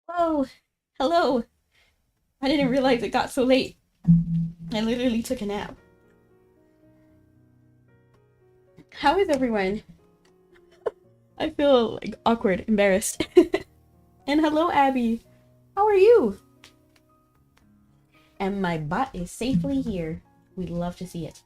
Oh, hello. I didn't realize it got so late. I literally took a nap. How is everyone? I feel like awkward, embarrassed. And hello, Abby. How are you? And my bot is safely here. We'd love to see it.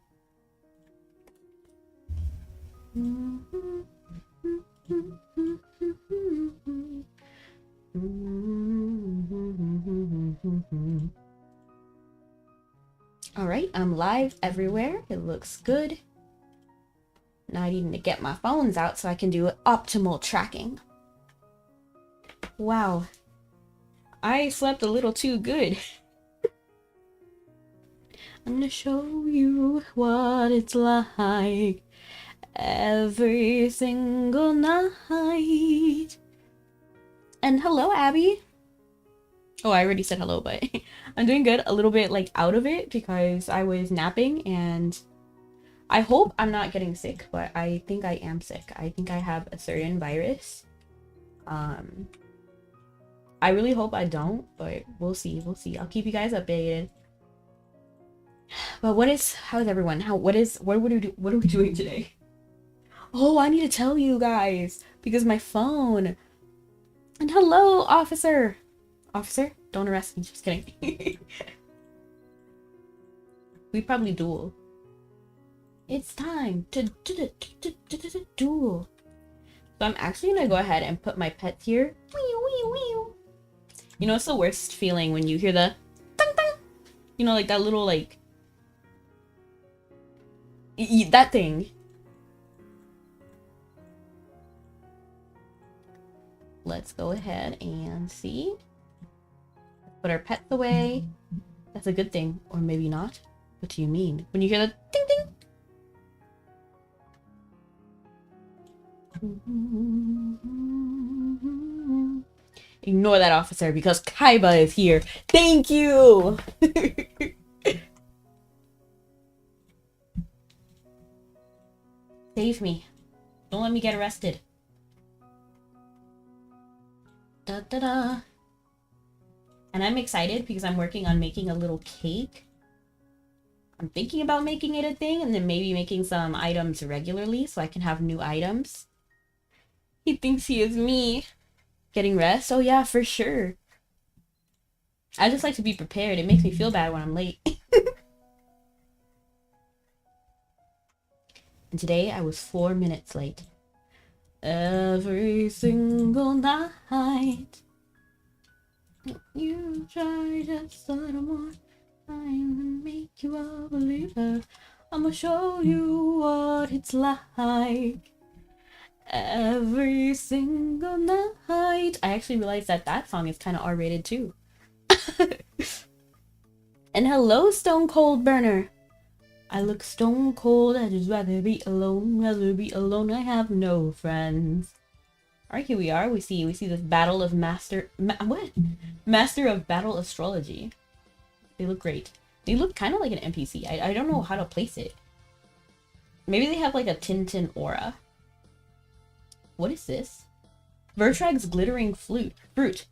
Alright, I'm live everywhere. It looks good. Now I need to get my phones out so I can do optimal tracking. Wow. I slept a little too good. I'm gonna show you what it's like every single night. And hello, Abby. Oh, I already said hello, but I'm doing good. A little bit like out of it because I was napping, and I hope I'm not getting sick, but I think I am sick. I think I have a certain virus. I really hope I don't, but we'll see. We'll see. I'll keep you guys updated. But how is everyone? What are we doing today? Oh, I need to tell you guys because my phone. And hello, officer. Officer, don't arrest me. Just kidding. We probably duel. It's time to duel. So I'm actually gonna go ahead and put my pets here. You know, it's the worst feeling when you hear the ding ding. You know, like that little like that thing. Let's go ahead and see. Put our pets away. That's a good thing, or maybe not. What do you mean? When you hear the ding ding. Ignore that, officer, because Kaiba is here. Thank you! Save me. Don't let me get arrested. Da da da. And I'm excited because I'm working on making a little cake. I'm thinking about making it a thing and then maybe making some items regularly so I can have new items. He thinks he is me. Getting rest? Oh yeah, for sure. I just like to be prepared. It makes me feel bad when I'm late. And today I was 4 minutes late. Every single night. You try just a little more time and make you a believer. I'ma show you what it's like every single night. I actually realized that that song is kind of R-rated too. And hello, Stone Cold Burner. I look stone cold. I just rather be alone. Rather be alone. I have no friends. Alright, here we are. We see this battle of master of battle astrology. They look great. They look kind of like an NPC. I don't know how to place it. Maybe they have like a Tintin aura. What is this? Vertrag's glittering fruit.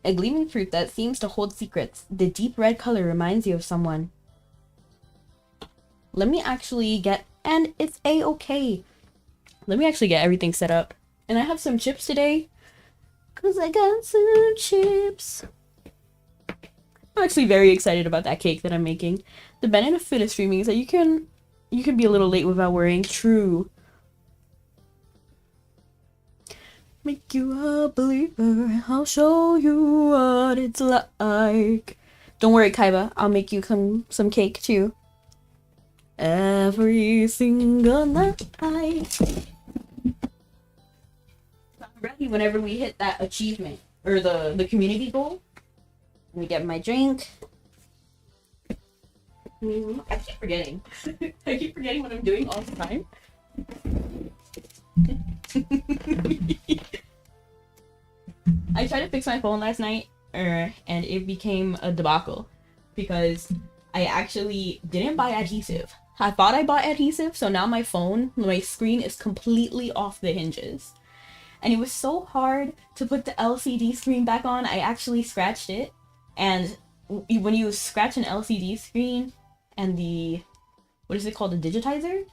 A gleaming fruit that seems to hold secrets. The deep red color reminds you of someone. Let me actually get, and it's a-okay. Let me actually get everything set up. And I have some chips today. Cause I got some chips. I'm actually very excited about that cake that I'm making. The benefit of fitness streaming is that you can be a little late without worrying. True. Make you a believer. I'll show you what it's like. Don't worry, Kaiba. I'll make you some cake too. Every single night. I'm ready whenever we hit that achievement or the community goal. Let me get my drink. I keep forgetting. I keep forgetting what I'm doing all the time. I tried to fix my phone last night, and it became a debacle because I actually didn't buy adhesive. I thought I bought adhesive, so now my screen is completely off the hinges. and it was so hard to put the LCD screen back on. I actually scratched it, and when you scratch an LCD screen and the, what is it called, the digitizer,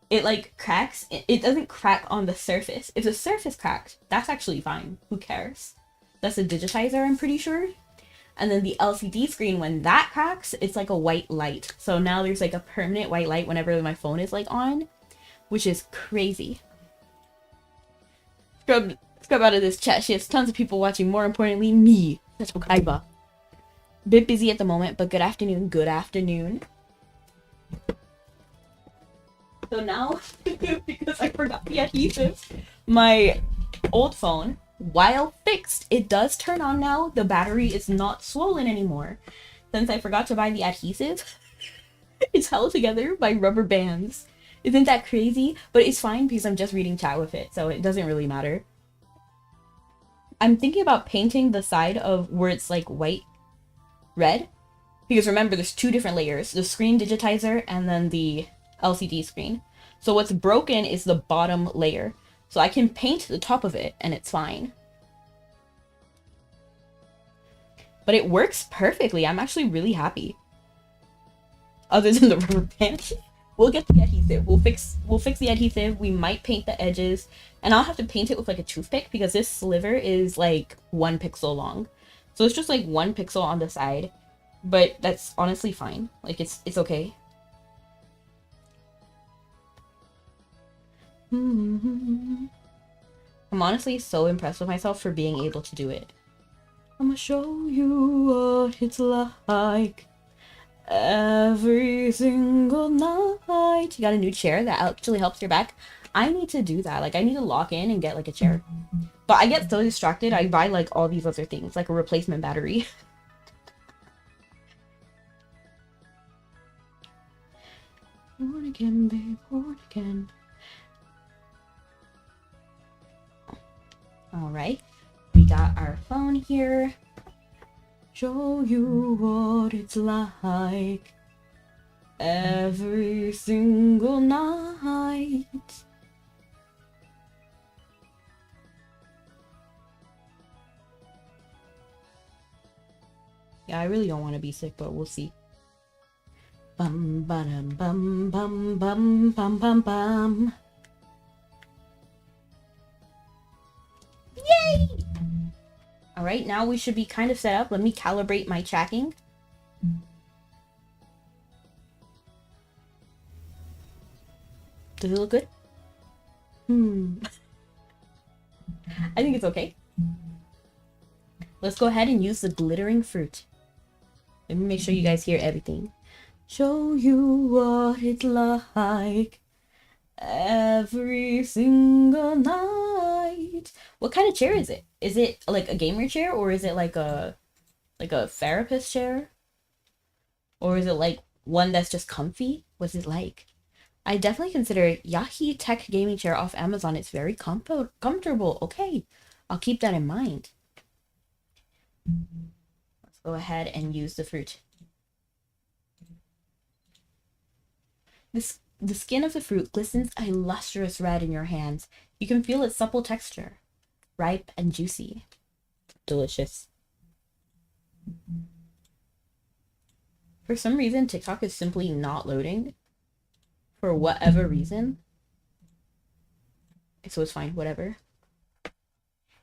it like cracks. It doesn't crack on the surface. If the surface cracked, that's actually fine. Who cares? That's a digitizer, I'm pretty sure. And then the LCD screen, when that cracks, it's like a white light. So now there's like a permanent white light whenever my phone is like on, which is crazy. Scrub out of this chat. She has tons of people watching. More importantly, me. That's Bukaiba. Bit busy at the moment, but good afternoon. Good afternoon. So now, because I forgot the adhesive, my old phone, while fixed, it does turn on now. The battery is not swollen anymore. Since I forgot to buy the adhesive, it's held together by rubber bands. Isn't that crazy? But it's fine because I'm just reading chat with it, so it doesn't really matter. I'm thinking about painting the side of where it's like white, red. Because remember, there's two different layers. The screen digitizer and then the LCD screen. So what's broken is the bottom layer. So I can paint the top of it and it's fine. But it works perfectly. I'm actually really happy. Other than the rubber band. We'll get the adhesive. We'll fix the adhesive. We might paint the edges. And I'll have to paint it with like a toothpick because this sliver is like 1 pixel long. So it's just like 1 pixel on the side. But that's honestly fine. Like it's okay. I'm honestly so impressed with myself for being able to do it. I'm gonna show you what it's like every single night. You got a new chair that actually helps your back. I need to do that. Like I need to lock in and get like a chair. But I get so distracted. I buy like all these other things, like a replacement battery. Born again, babe, born again. Alright, we got our phone here. Show you what it's like every single night. Yeah, I really don't want to be sick, but we'll see. Bum bum bum bum bum bum bum bum. Yay! Alright, now we should be kind of set up. Let me calibrate my tracking. Does it look good? I think it's okay. Let's go ahead and use the glittering fruit. Let me make sure you guys hear everything. Show you what it's like every single night. What kind of chair is it? Is it like a gamer chair, or is it like a therapist chair? Or is it like one that's just comfy? What's it like? I definitely consider Yahi Tech gaming chair off Amazon. It's very comfortable. Okay, I'll keep that in mind. Let's go ahead and use the fruit. The skin of the fruit glistens a lustrous red in your hands. You can feel its supple texture. Ripe and juicy. Delicious. For some reason, TikTok is simply not loading. For whatever reason. So it's fine, whatever.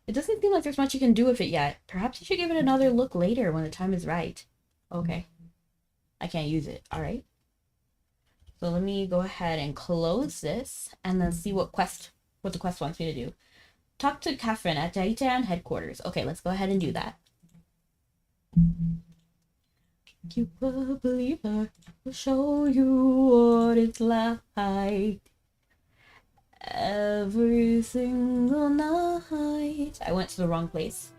It doesn't seem like there's much you can do with it yet. Perhaps you should give it another look later when the time is right. Okay. I can't use it, alright? So let me go ahead and close this and then see what the quest wants me to do. Talk to Catherine at Daitan headquarters. Okay, let's go ahead and do that. You a believer will show you what it's like every single night. I went to the wrong place.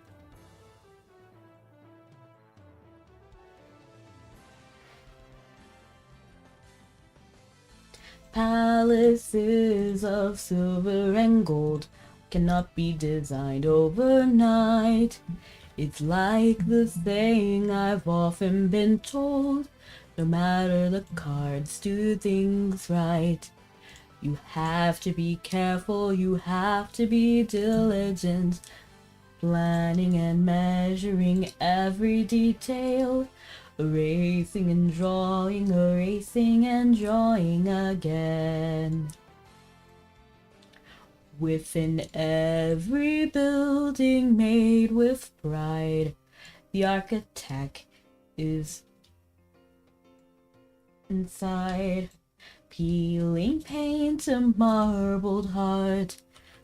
Palaces of silver and gold cannot be designed overnight. It's like the saying I've often been told. No matter the cards, do things right. You have to be careful, you have to be diligent, planning and measuring every detail, erasing and drawing again. Within every building made with pride, the architect is inside, peeling paint a marbled heart.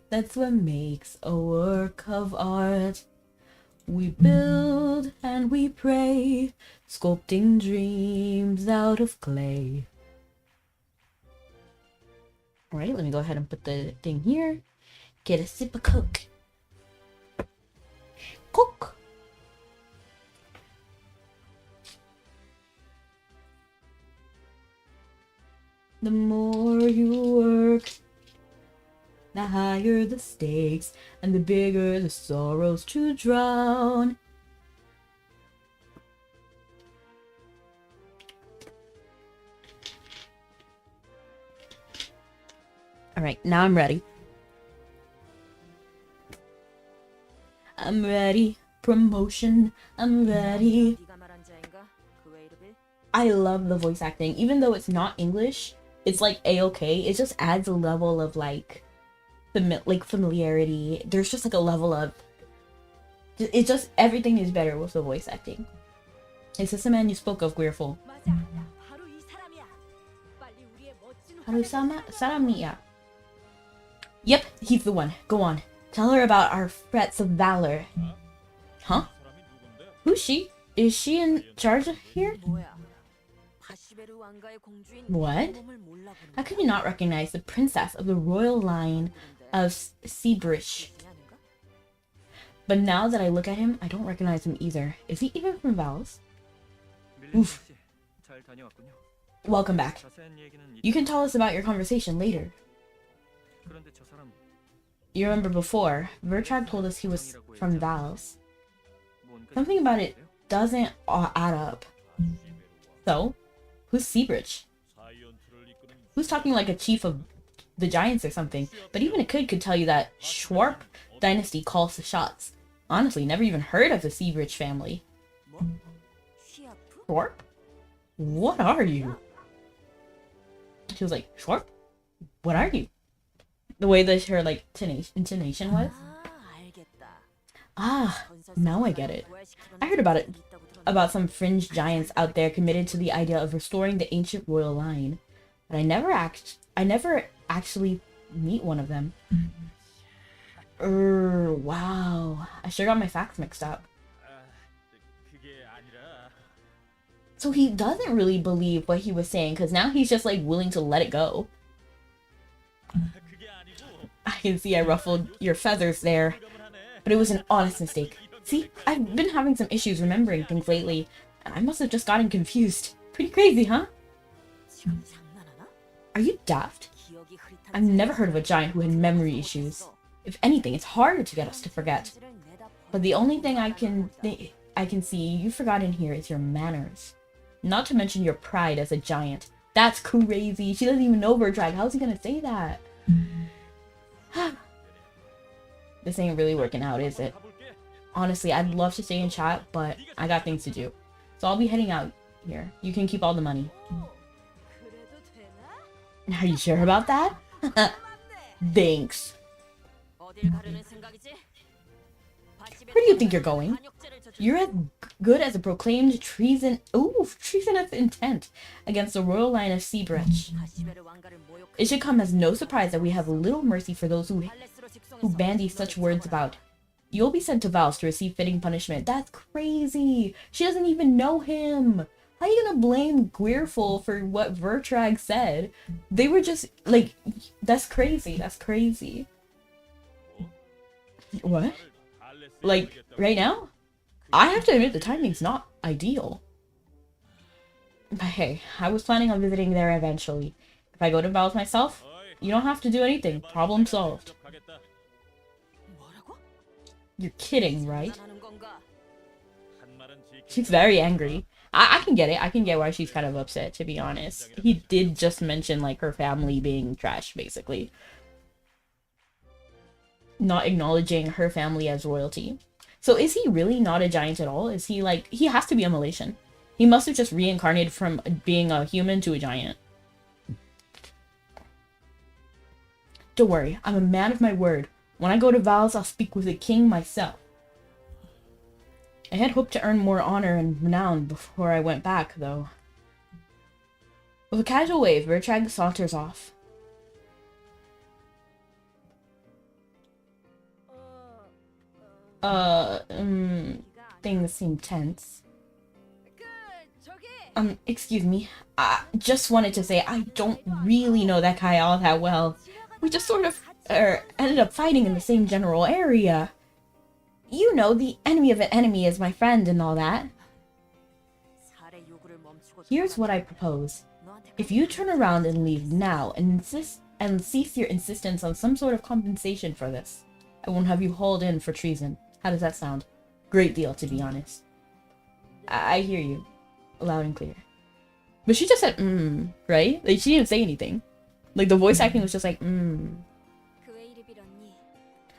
That's what makes a work of art. We build and we pray, sculpting dreams out of clay. Alright, let me go ahead and put the thing here. Get a sip of Coke. Coke! The more you work, the higher the stakes, and the bigger the sorrows to drown. Alright, now I'm ready. I'm ready. Promotion. I'm ready. I love the voice acting. Even though it's not English, it's like a-okay. It just adds a level of like familiarity. There's just like a level of... It just... Everything is better with the voice acting. Is this the man you spoke of, Guirful? Haru-sama? Saramiya. Yep, he's the one. Go on. Tell her about our threats of valor. Huh? Who's she? Is she in charge of here? What? How can you not recognize the princess of the royal line of Seabrish? But now that I look at him, I don't recognize him either. Is he even from Vals? Oof. Welcome back. You can tell us about your conversation later. You remember before, Vertrag told us he was from Vals. Something about it doesn't add up. So, who's Seabridge? Who's talking like a chief of the giants or something? But even a kid could tell you that Schwarp dynasty calls the shots. Honestly, never even heard of the Seabridge family. Schwarp? What are you? She was like, Schwarp? What are you? The way that her like intonation was. Ah, now I get it. I heard about it. About some fringe giants out there committed to the idea of restoring the ancient royal line. But I never actually meet one of them. Wow. I sure got my facts mixed up. So he doesn't really believe what he was saying, because now he's just like willing to let it go. I can see I ruffled your feathers there, but it was an honest mistake. See, I've been having some issues remembering things lately, and I must have just gotten confused. Pretty crazy, huh? Are you daft? I've never heard of a giant who had memory issues. If anything, it's harder to get us to forget. But the only thing I can see you forgot in here is your manners. Not to mention your pride as a giant. That's crazy. She doesn't even know Vertrag. How's he gonna say that? This ain't really working out, is it? Honestly, I'd love to stay in chat, but I got things to do. So I'll be heading out here. You can keep all the money. Are you sure about that? Thanks. Where do you think you're going? You're as good as a proclaimed treasonous intent against the royal line of Seabridge. It should come as no surprise that we have little mercy for those who bandy such words about. You'll be sent to Vals to receive fitting punishment. That's crazy. She doesn't even know him. How are you gonna blame Guirful for what Vertrag said? They were just like, that's crazy. That's crazy. What? Like, right now? I have to admit the timing's not ideal. But hey, I was planning on visiting there eventually. If I go to Vals myself, you don't have to do anything. Problem solved. You're kidding, right? She's very angry. I can get it. I can get why she's kind of upset, to be honest. He did just mention, like, her family being trash, basically. Not acknowledging her family as royalty. So is he really not a giant at all? Is he, like... He has to be a Malaysian. He must have just reincarnated from being a human to a giant. Don't worry, I'm a man of my word. When I go to Val's, I'll speak with the king myself. I had hoped to earn more honor and renown before I went back, though. With a casual wave, Vertrag saunters off. Things seem tense. Excuse me. I just wanted to say I don't really know that guy all that well. We just sort of, ended up fighting in the same general area. You know, the enemy of an enemy is my friend and all that. Here's what I propose. If you turn around and leave now and cease your insistence on some sort of compensation for this, I won't have you hauled in for treason. How does that sound? Great deal, to be honest. I hear you. Loud and clear. But she just said, right? Like, she didn't say anything. Like, the voice acting was just like,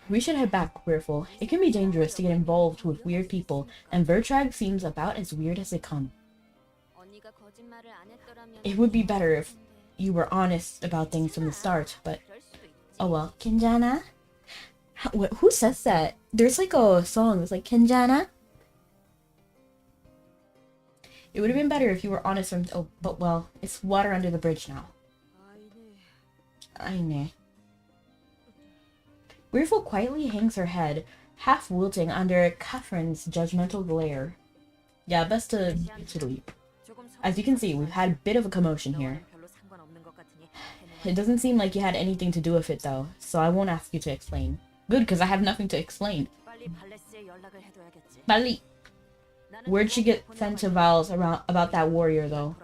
We should head back, Weirful. It can be dangerous to get involved with weird people, and Vertrag seems about as weird as they come. It would be better if you were honest about things from the start, but... Oh well. Kenjana? Who says that? There's like a song that's like, Kenjana? It would have been better if you were honest from... Oh, but well, it's water under the bridge now. I know. Weirful quietly hangs her head, half wilting under Catherine's judgmental glare. Yeah, best to sleep. As you can see, we've had a bit of a commotion here. It doesn't seem like you had anything to do with it, though, so I won't ask you to explain. Good, because I have nothing to explain. Bali! Word should get sent to Val's about that warrior, though.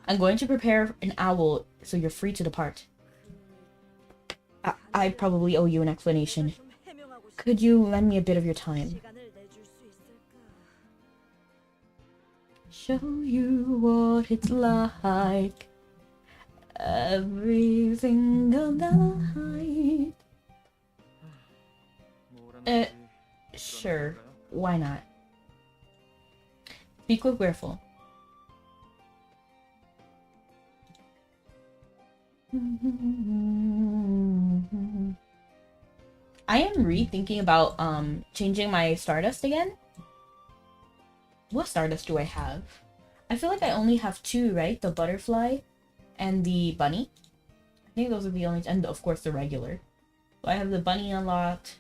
I'm going to prepare an owl, so you're free to depart. I probably owe you an explanation. Could you lend me a bit of your time? Show you what it's like every single night. Sure. Why not? Speak with Weirful. I am rethinking about changing my Stardust again. What Stardust do I have? I feel like I only have two, right? The butterfly and the bunny. I think those are the only, and of course the regular. So I have the bunny unlocked.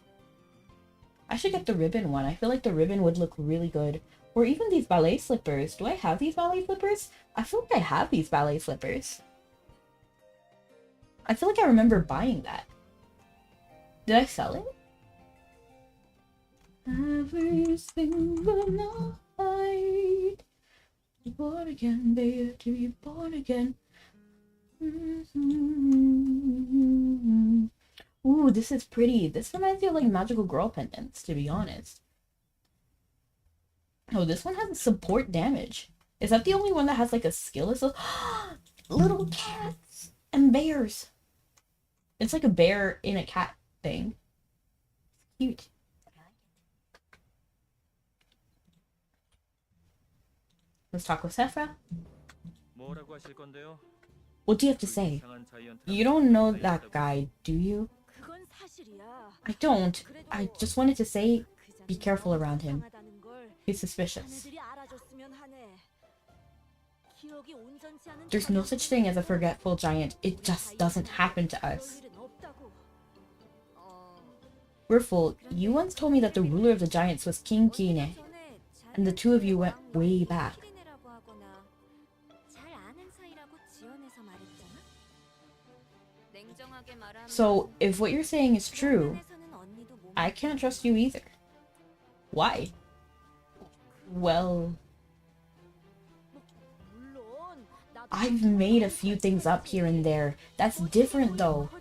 I should get the ribbon one. I feel like the ribbon would look really good. Or even these ballet slippers. Do I have these ballet slippers? I feel like I have these ballet slippers. I feel like I remember buying that. Did I sell it? Every single night. Be born again, baby, to be born again. Ooh, this is pretty. This reminds me of like magical girl pendants, to be honest. Oh, this one has support damage. Is that the only one that has like a skill? It's like, little cats and bears. It's like a bear in a cat thing. It's cute. Let's talk with Sephra. What do you have to say? You don't know that guy, do you? I don't. I just wanted to say, be careful around him. He's suspicious. There's no such thing as a forgetful giant. It just doesn't happen to us. Weirful, you once told me that the ruler of the giants was King Kine, and the two of you went way back. So, if what you're saying is true, I can't trust you either. Why? Well... I've made a few things up here and there. That's different, though.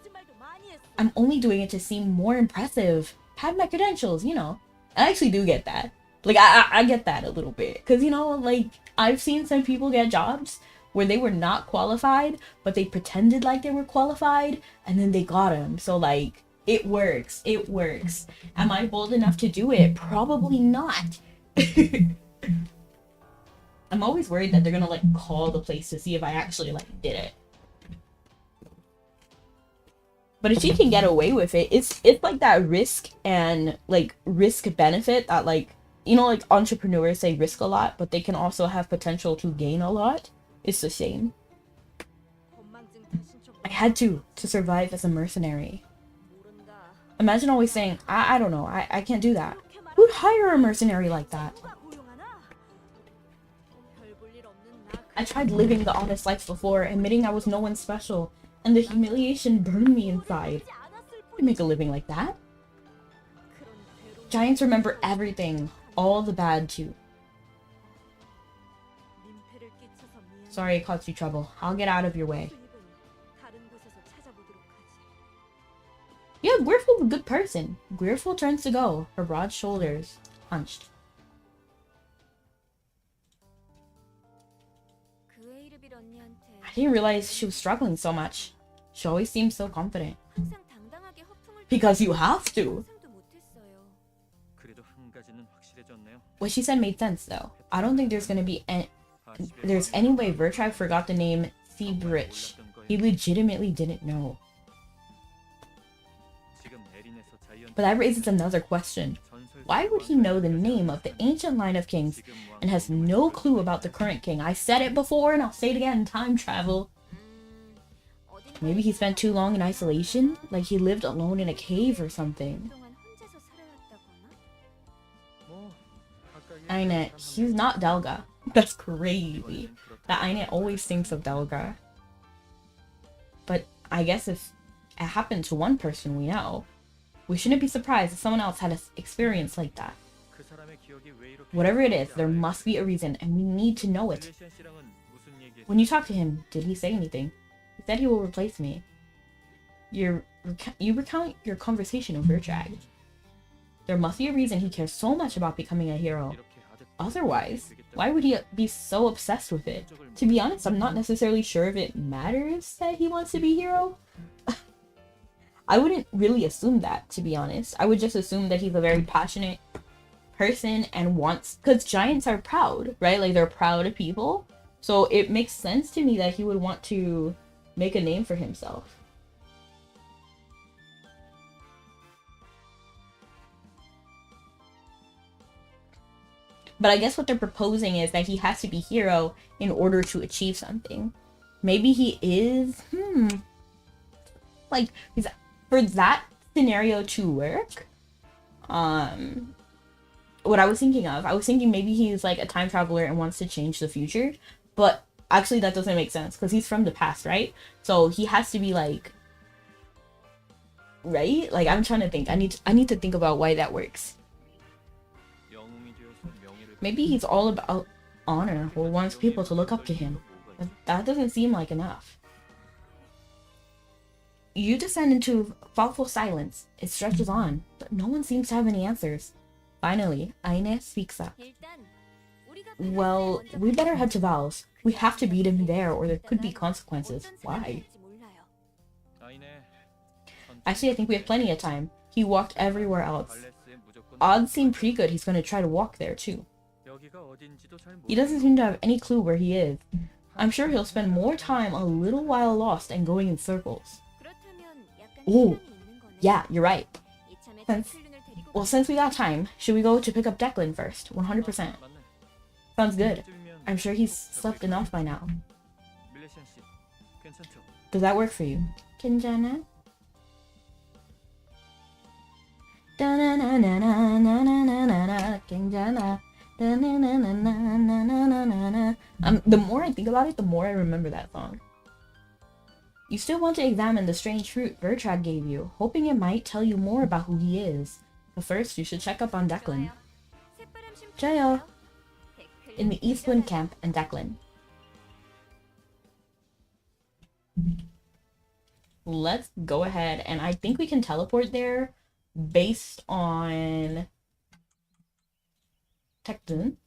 I'm only doing it to seem more impressive. Pad my credentials, you know. I actually do get that. Like, I get that a little bit. Because, you know, like, I've seen some people get jobs where they were not qualified, but they pretended like they were qualified, and then they got them. So like, it works. It works. Am I bold enough to do it? Probably not. I'm always worried that they're gonna like call the place to see if I actually like did it. But if she can get away with it, it's like that risk and like risk benefit that like, you know, like entrepreneurs say risk a lot, but they can also have potential to gain a lot. It's the same. I had to survive as a mercenary. Imagine always saying, I don't know, I can't do that. Who'd hire a mercenary like that? I tried living the honest life before, admitting I was no one special, and the humiliation burned me inside. I make a living like that. Giants remember everything, all the bad too. Sorry I caused you trouble. I'll get out of your way. Yeah, Gwyrful's a good person. Gwyrful turns to go, her broad shoulders hunched. I didn't realize she was struggling so much. She always seems so confident. Because you have to. What she said made sense though. I don't think there's any way Vertrag forgot the name Seabrich. He legitimately didn't know. But that raises another question. Why would he know the name of the ancient line of kings and has no clue about the current king? I said it before and I'll say it again, time travel. Maybe he spent too long in isolation? Like he lived alone in a cave or something. Ainet, he's not Delga. That's crazy. That Ainet always thinks of Delga. But I guess if it happened to one person we know, we shouldn't be surprised if someone else had an experience like that. Whatever it is, there must be a reason, and we need to know it. When you talked to him, did he say anything? He said he will replace me. You recount your conversation with Vertrag. There must be a reason he cares so much about becoming a hero. Otherwise, why would he be so obsessed with it? To be honest, I'm not necessarily sure if it matters that he wants to be a hero. I wouldn't really assume that, to be honest. I would just assume that he's a very passionate person and wants... Because giants are proud, right? Like, they're proud of people. So it makes sense to me that he would want to make a name for himself. But I guess what they're proposing is that he has to be hero in order to achieve something. Maybe he is... Like, for that scenario to work, what I was thinking maybe he's like a time traveler and wants to change the future, but actually that doesn't make sense because he's from the past, right? So he has to be like, right? Like I'm trying to think. I need to think about why that works. Maybe he's all about honor or wants people to look up to him, but that doesn't seem like enough. You descend into thoughtful silence. It stretches on, but no one seems to have any answers. Finally, Aine speaks up. Well, we better head to Val's. We have to beat him there or there could be consequences. Why? Actually, I think we have plenty of time. He walked everywhere else. Odds seem pretty good he's going to try to walk there too. He doesn't seem to have any clue where he is. I'm sure he'll spend more time a little while lost and going in circles. Oh, yeah, you're right. Since we got time, should we go to pick up Declan first? 100%. Sounds good. I'm sure he's slept enough by now. Does that work for you? Kinjana? The more I think about it, the more I remember that song. You still want to examine the strange fruit Vertrag gave you, hoping it might tell you more about who he is. But first, you should check up on Declan. Jayo! In the Eastwind camp and Declan. Let's go ahead, and I think we can teleport there based on Tecton.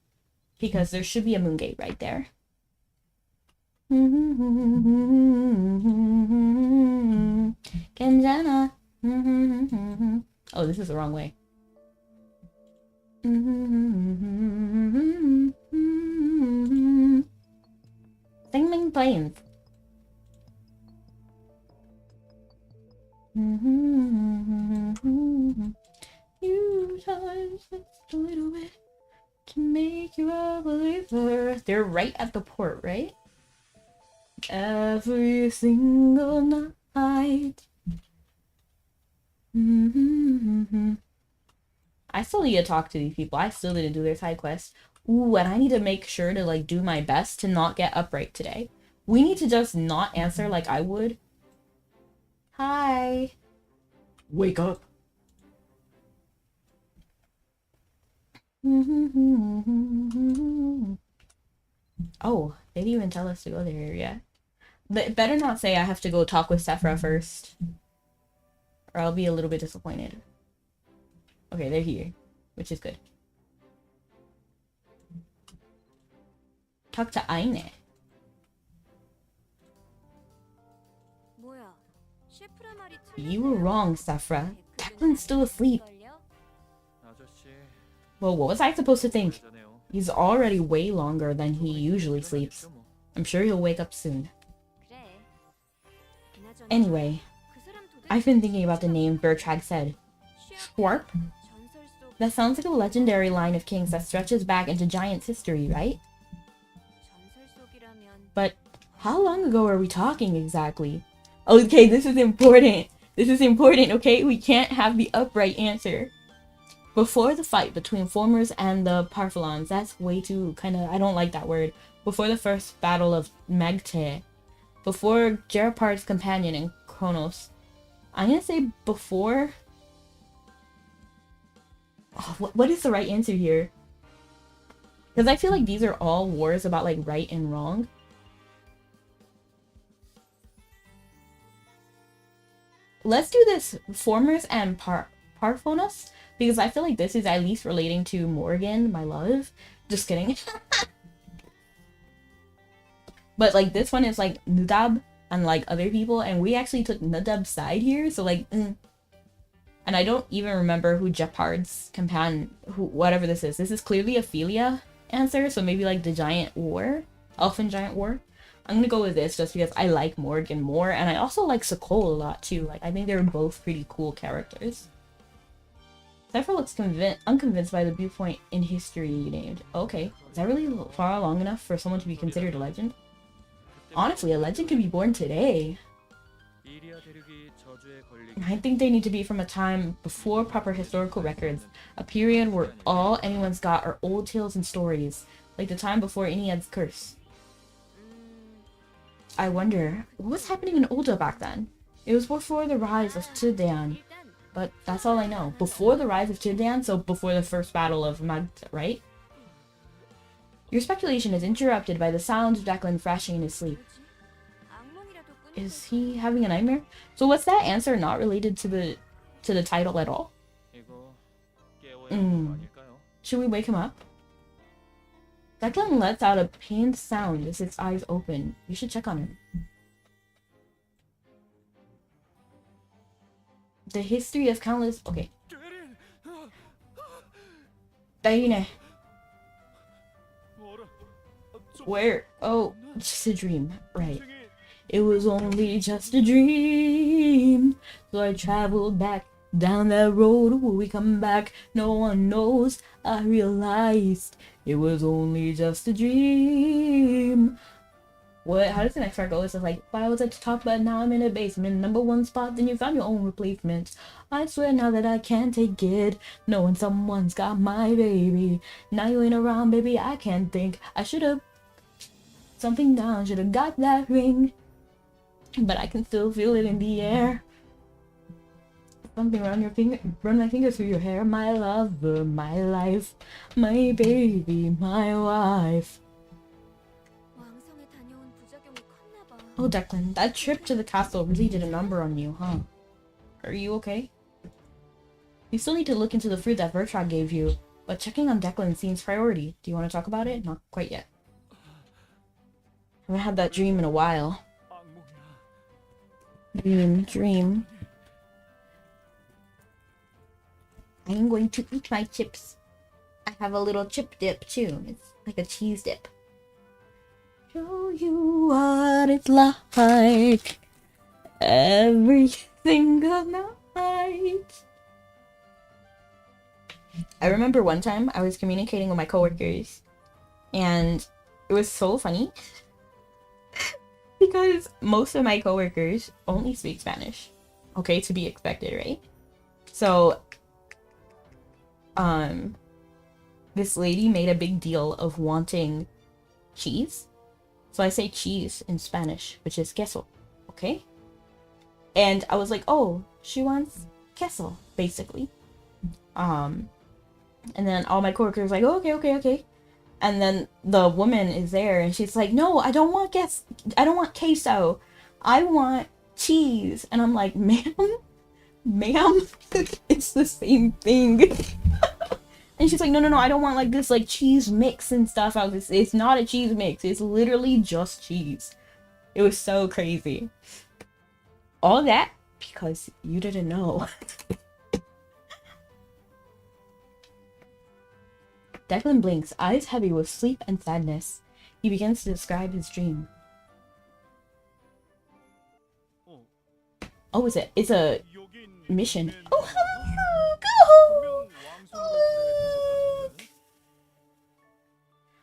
because there should be a moon gate right there. 괜찮아. Oh, this is the wrong way. Singing planes. You just a little bit to make you a believer. They're right at the port, right? Every single night. I still need to talk to these people. I still need to do their side quests. Ooh, and I need to make sure to like do my best to not get upright today. We need to just not answer like I would. Hi. Wake up. Oh, they didn't even tell us to go there yet. But better not say I have to go talk with Sephra first, or I'll be a little bit disappointed. Okay, they're here, which is good. Talk to Aine. You were wrong, Sephra. Declan's still asleep. Well, what was I supposed to think? He's already way longer than he usually sleeps. I'm sure he'll wake up soon. Anyway, I've been thinking about the name Vertrag said. Schwarp? That sounds like a legendary line of kings that stretches back into Giant's history, right? But how long ago are we talking exactly? Okay, this is important. This is important, okay? We can't have the upright answer. Before the fight between Formers and the Parfalons, that's way too I don't like that word. Before the first battle of Megte. Before Gerapard's companion in Kronos. I'm gonna say before... Oh, what is the right answer here? Because I feel like these are all wars about like right and wrong. Let's do this Formers and Parfonos, because I feel like this is at least relating to Morgan, my love. Just kidding. But like this one is like Nudab and like other people, and we actually took Nudab's side here, so like And I don't even remember who Jeopard's companion, whatever this is. This is clearly a Philia answer, so maybe like the Giant War, Elfin Giant War. I'm gonna go with this just because I like Morgan more, and I also like Sokol a lot too. Like, I think they're both pretty cool characters. Sephra looks unconvinced by the viewpoint in history you named. Okay, is that really far long enough for someone to be considered a legend? Honestly, a legend could be born today. I think they need to be from a time before proper historical records, a period where all anyone's got are old tales and stories, like the time before Ennead's curse. I wonder, what was happening in Ulda back then? It was before the rise of Tidan, but that's all I know. Before the rise of Tidan, so before the first battle of Magda, right? Your speculation is interrupted by the sound of Declan thrashing in his sleep. Is he having a nightmare? So was that answer not related to the title at all? Should we wake him up? Declan lets out a pained sound as its eyes open. You should check on him. The history of countless... Okay. Daine. Where? Oh, just a dream. Right. It was only just a dream. So I traveled back down that road. Will we come back? No one knows. I realized it was only just a dream. What? How does the next part go? It's like, but I was at the top, but now I'm in a basement. #1 spot, then you found your own replacement. I swear now that I can't take it, knowing someone's got my baby. Now you ain't around, baby, I can't think. I should've something down, should've got that ring. But I can still feel it in the air. Something around your finger, run my fingers through your hair. My lover, my life, my baby, my wife. Oh, Declan, that trip to the castle really did a number on you, huh? Are you okay? You still need to look into the fruit that Vertrag gave you. But checking on Declan seems priority. Do you want to talk about it? Not quite yet. I haven't had that dream in a while. Dream. I'm going to eat my chips. I have a little chip dip too. It's like a cheese dip. Show you what it's like every single night. I remember one time I was communicating with my coworkers, and it was so funny because most of my coworkers only speak Spanish. Okay, to be expected, right? So, this lady made a big deal of wanting cheese. So I say cheese in Spanish, which is queso, okay? And I was like, oh, she wants queso, basically. And then all my coworkers were like, oh, okay. And then the woman is there, and she's like, no, I don't want queso. I want cheese. And I'm like, ma'am, it's the same thing. And she's like, no, I don't want like this like cheese mix and stuff. It's not a cheese mix. It's literally just cheese. It was so crazy. All that because you didn't know. Declan blinks, eyes heavy with sleep and sadness. He begins to describe his dream. Oh, it's a mission. Oh, hello!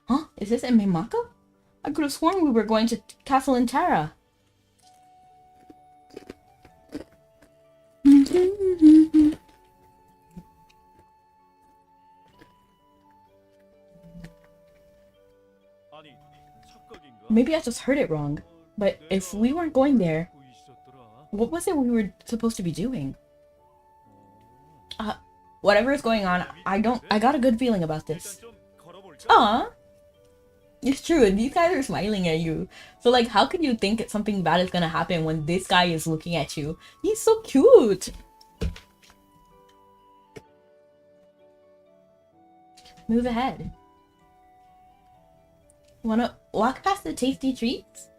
Huh? Is this in Mimako? I could have sworn we were going to Castle in Tara. Maybe I just heard it wrong, but if we weren't going there, what was it we were supposed to be doing? Whatever is going on, I got a good feeling about this. Aw. It's true, and these guys are smiling at you. So like, how can you think something bad is gonna happen when this guy is looking at you? He's so cute! Move ahead. Wanna walk past the tasty treats?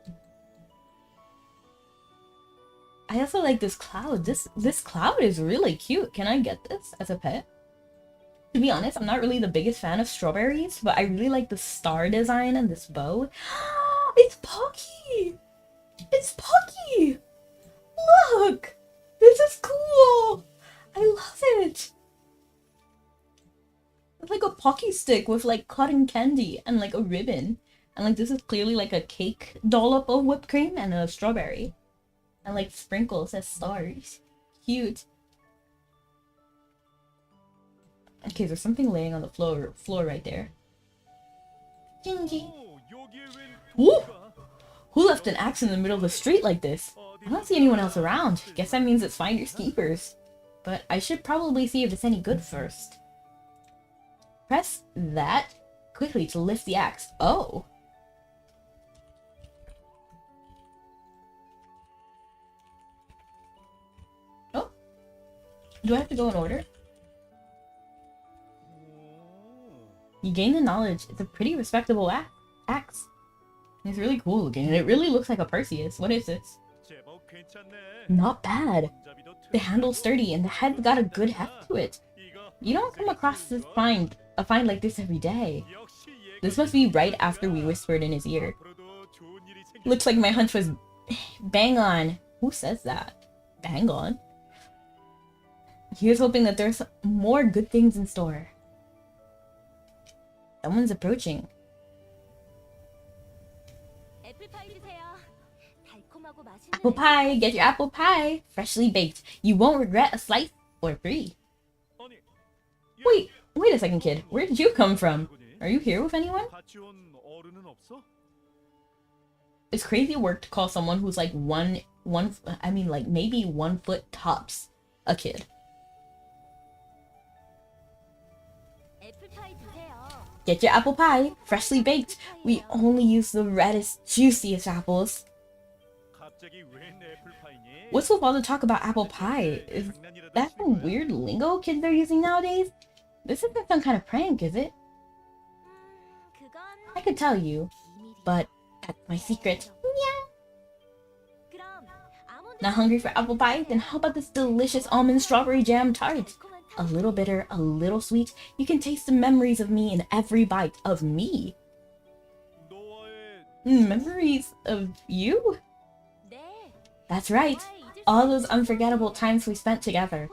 I also like this cloud. This cloud is really cute. Can I get this as a pet? To be honest, I'm not really the biggest fan of strawberries, but I really like the star design and this bow. It's Pocky! It's Pocky! Look! This is cool! I love it! It's like a Pocky stick with like cotton candy and like a ribbon. And like this is clearly like a cake dollop of whipped cream and a strawberry. And like sprinkles as stars. Cute. Okay, there's something laying on the floor right there. Gingy. Ooh! Who left an axe in the middle of the street like this? I don't see anyone else around. Guess that means it's finders keepers. But I should probably see if it's any good first. Press that quickly to lift the axe. Oh! Oh? Do I have to go in order? You gain the knowledge. It's a pretty respectable axe. It's really cool looking, and it really looks like a Perseus. What is this? Not bad. The handle's sturdy, and the head's got a good heft to it. You don't come across a find like this every day. This must be right after we whispered in his ear. Looks like my hunch was bang on. Who says that? Bang on? He was hoping that there's more good things in store. Someone's approaching. Apple pie! Get your apple pie! Freshly baked. You won't regret a slice or three. Wait a second, kid. Where did you come from? Are you here with anyone? It's crazy work to call someone who's like maybe 1 foot tops a kid. Get your apple pie, freshly baked. We only use the reddest, juiciest apples. What's with all the talk about apple pie? Is that some weird lingo kids are using nowadays? This isn't some kind of prank, is it? I could tell you, but that's my secret. Yeah. Not hungry for apple pie? Then how about this delicious almond strawberry jam tart? A little bitter, a little sweet. You can taste the memories of me in every bite. Of me? Memories of you? That's right. All those unforgettable times we spent together.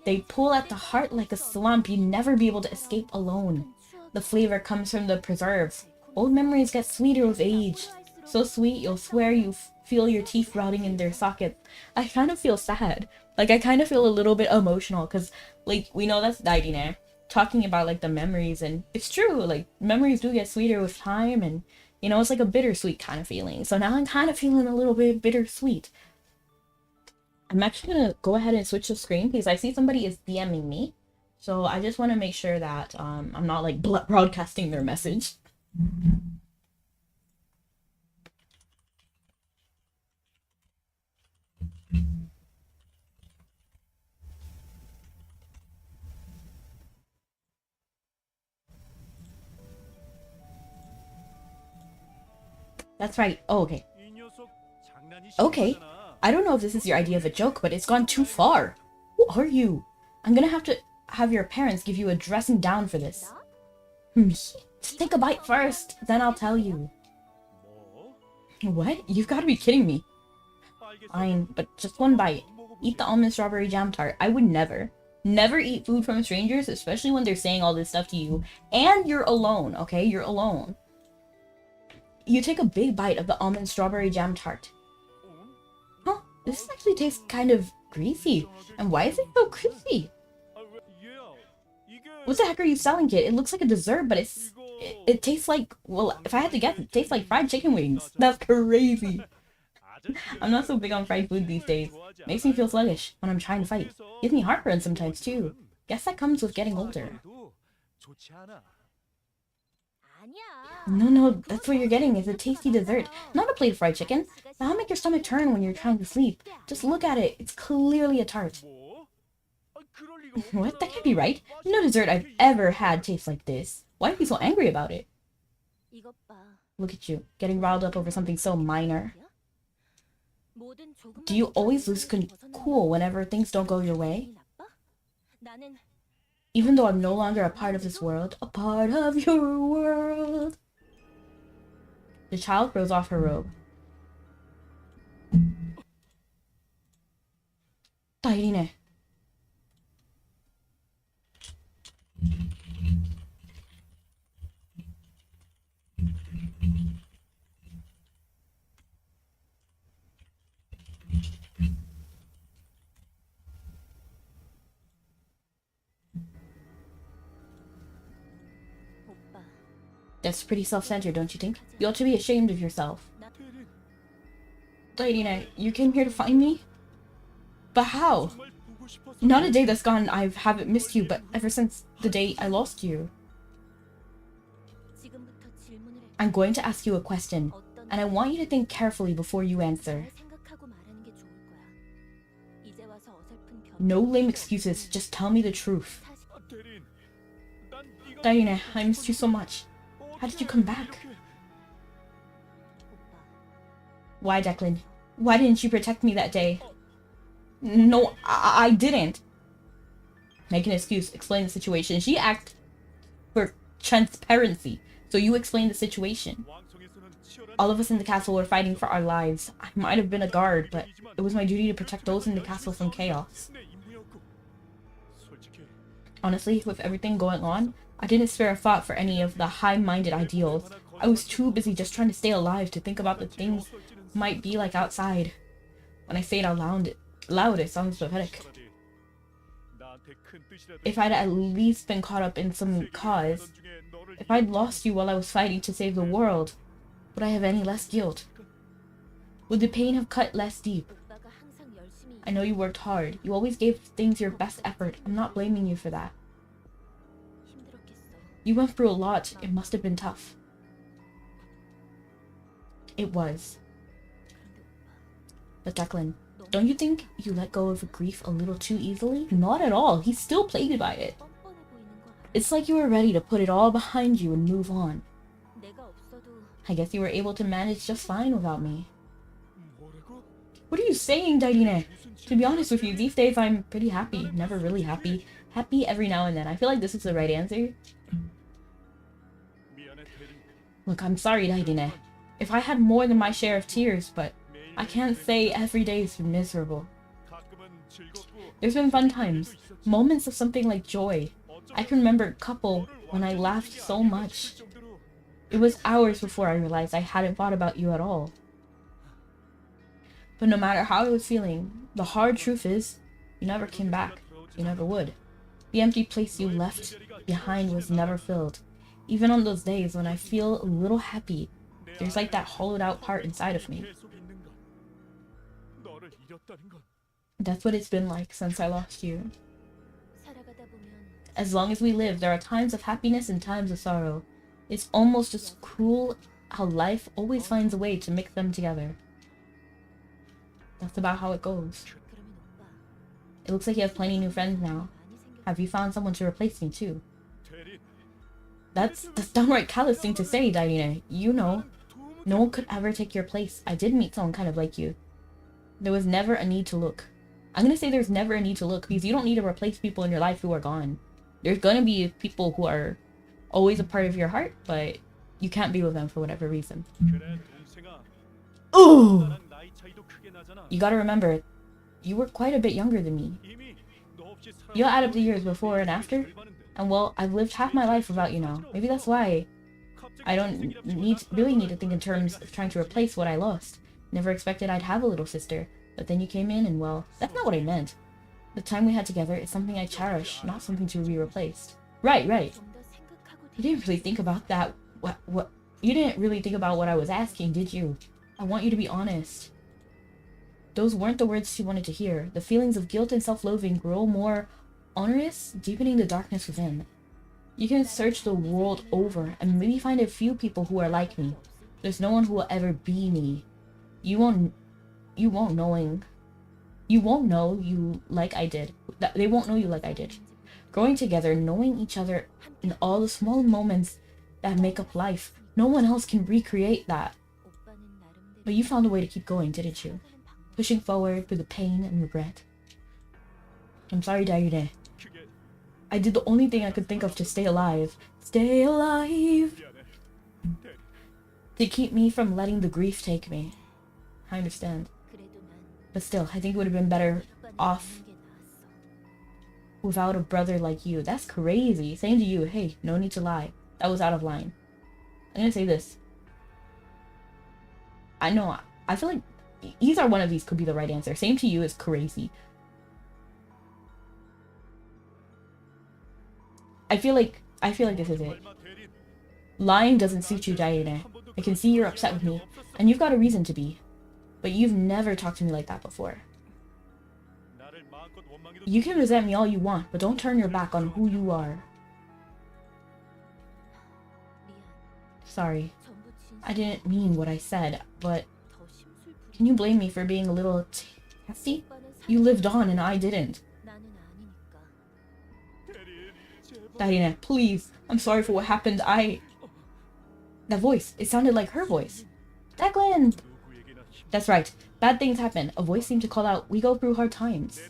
They pull at the heart like a swamp you'd never be able to escape alone. The flavor comes from the preserves. Old memories get sweeter with age. So sweet you'll swear you feel your teeth rotting in their sockets. I kind of feel sad. Like, I kind of feel a little bit emotional because, like, we know that's Dairine talking about, like, the memories, and it's true, like, memories do get sweeter with time, and, you know, it's like a bittersweet kind of feeling. So now I'm kind of feeling a little bit bittersweet. I'm actually gonna go ahead and switch the screen because I see somebody is DMing me. So I just want to make sure that I'm not, like, broadcasting their message. That's right. Oh, okay. Okay. I don't know if this is your idea of a joke, but it's gone too far. Who are you? I'm gonna have to have your parents give you a dressing down for this. Just take a bite first, then I'll tell you. What? You've got to be kidding me. Fine, but just one bite. Eat the almond strawberry jam tart. I would never eat food from strangers, especially when they're saying all this stuff to you. And you're alone, okay? You're alone. You take a big bite of the almond strawberry jam tart. Huh? This actually tastes kind of greasy. And why is it so crispy? What the heck are you selling, kid? It looks like a dessert, but it tastes like, well, if I had to guess, it tastes like fried chicken wings. That's crazy. I'm not so big on fried food these days. Makes me feel sluggish when I'm trying to fight. Gives me heartburn sometimes too. Guess that comes with getting older. No, that's what you're getting, is a tasty dessert, not a plate of fried chicken. That'll make your stomach turn when you're trying to sleep. Just look at it, it's clearly a tart. What? That can't be right. No dessert I've ever had tastes like this. Why are you so angry about it? Look at you, getting riled up over something so minor. Do you always lose cool whenever things don't go your way? Even though I'm no longer a part of this world, a part of your world. The child throws off her robe. Dairine. That's pretty self-centered, don't you think? You ought to be ashamed of yourself. Dairine, you came here to find me? But how? Not a day that's gone I haven't missed you, but ever since the day I lost you. I'm going to ask you a question, and I want you to think carefully before you answer. No lame excuses, just tell me the truth. Dairine, I missed you so much. How did you come back? Why, Declan? Why didn't you protect me that day? No, I didn't. Make an excuse, explain the situation. She asked for transparency, so you explain the situation. All of us in the castle were fighting for our lives. I might have been a guard, but it was my duty to protect those in the castle from chaos. Honestly, with everything going on, I didn't spare a thought for any of the high-minded ideals. I was too busy just trying to stay alive to think about the things might be like outside. When I say it out loud, it sounds pathetic. If I'd at least been caught up in some cause, if I'd lost you while I was fighting to save the world, would I have any less guilt? Would the pain have cut less deep? I know you worked hard. You always gave things your best effort. I'm not blaming you for that. You went through a lot. It must have been tough. It was. But Declan, don't you think you let go of grief a little too easily? Not at all. He's still plagued by it. It's like you were ready to put it all behind you and move on. I guess you were able to manage just fine without me. What are you saying, Dairine? To be honest with you, these days I'm pretty happy. Never really happy. Happy every now and then. I feel like this is the right answer. Look, I'm sorry, Dairine. If I had more than my share of tears, but I can't say every day's been miserable. There's been fun times. Moments of something like joy. I can remember a couple when I laughed so much. It was hours before I realized I hadn't thought about you at all. But no matter how I was feeling, the hard truth is, you never came back. You never would. The empty place you left behind was never filled. Even on those days when I feel a little happy, there's like that hollowed out part inside of me. That's what it's been like since I lost you. As long as we live, there are times of happiness and times of sorrow. It's almost just cruel how life always finds a way to mix them together. That's about how it goes. It looks like you have plenty new friends now. Have you found someone to replace me too? That's downright callous thing to say, Dairine. You know, no one could ever take your place. I did meet someone kind of like you. There was never a need to look. I'm gonna say there's never a need to look because you don't need to replace people in your life who are gone. There's gonna be people who are always a part of your heart, but you can't be with them for whatever reason. Ooh! You gotta remember, you were quite a bit younger than me. You'll add up the years before and after, and well, I've lived half my life without you now. Maybe that's why I don't really need to think in terms of trying to replace what I lost. Never expected I'd have a little sister, but then you came in and well, that's not what I meant. The time we had together is something I cherish, not something to be replaced. Right. You didn't really think about that. What? You didn't really think about what I was asking, did you? I want you to be honest. Those weren't the words she wanted to hear. The feelings of guilt and self-loathing grow more onerous, deepening the darkness within. You can search the world over and maybe find a few people who are like me. There's no one who will ever be me. You won't know you like I did. They won't know you like I did. Growing together, knowing each other in all the small moments that make up life. No one else can recreate that. But you found a way to keep going, didn't you? Pushing forward through the pain and regret. I'm sorry, Dairine. I did the only thing I could think of to stay alive. Stay alive! To keep me from letting the grief take me. I understand. But still, I think it would have been better off without a brother like you. That's crazy. Saying to you, hey, no need to lie. That was out of line. I'm gonna say this. I know, I feel like either one of these could be the right answer. Same to you is crazy. I feel like this is it. Lying doesn't suit you, Dairine. I can see you're upset with me, and you've got a reason to be. But you've never talked to me like that before. You can resent me all you want, but don't turn your back on who you are. Sorry. I didn't mean what I said, but can you blame me for being a little testy? You lived on and I didn't. Dairine, please. I'm sorry for what happened. That voice. It sounded like her voice. Declan! That's right. Bad things happen. A voice seemed to call out, we go through hard times.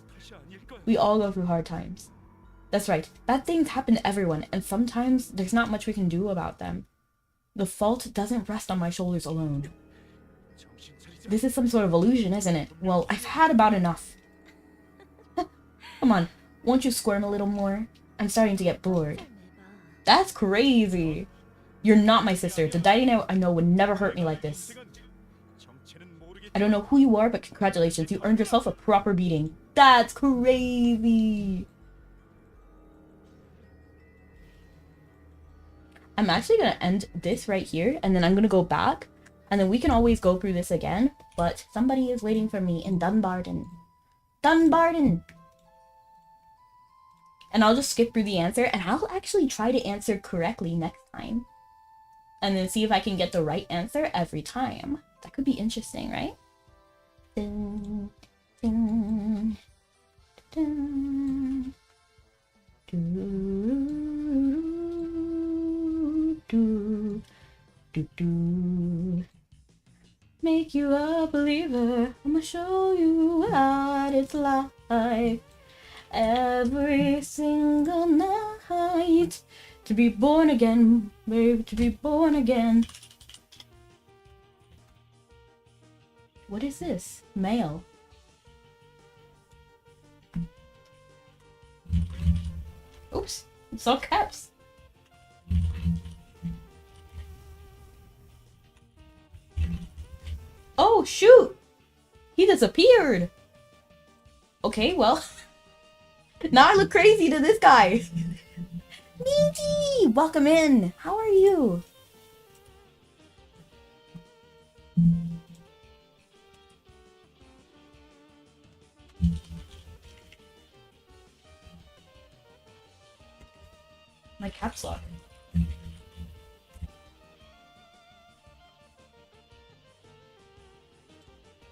We all go through hard times. That's right. Bad things happen to everyone, and sometimes there's not much we can do about them. The fault doesn't rest on my shoulders alone. This is some sort of illusion, isn't it? Well, I've had about enough. Come on, won't you squirm a little more? I'm starting to get bored. That's crazy. You're not my sister. The Dairine I know would never hurt me like this. I don't know who you are, but congratulations. You earned yourself a proper beating. That's crazy. I'm actually going to end this right here, and then I'm going to go back, and then we can always go through this again, but somebody is waiting for me in Dunbarton. Dunbarton! And I'll just skip through the answer, and I'll actually try to answer correctly next time. And then see if I can get the right answer every time. That could be interesting, right? Dun, dun, dun, dun, dun. do do do. Make you a believer. I'ma show you what it's like every single night. To be born again, baby, to be born again. What is this? Mail. Oops, it's all caps. Oh shoot! He disappeared! Okay, well. Now I look crazy to this guy! Niji! Welcome in! How are you? My caps lock.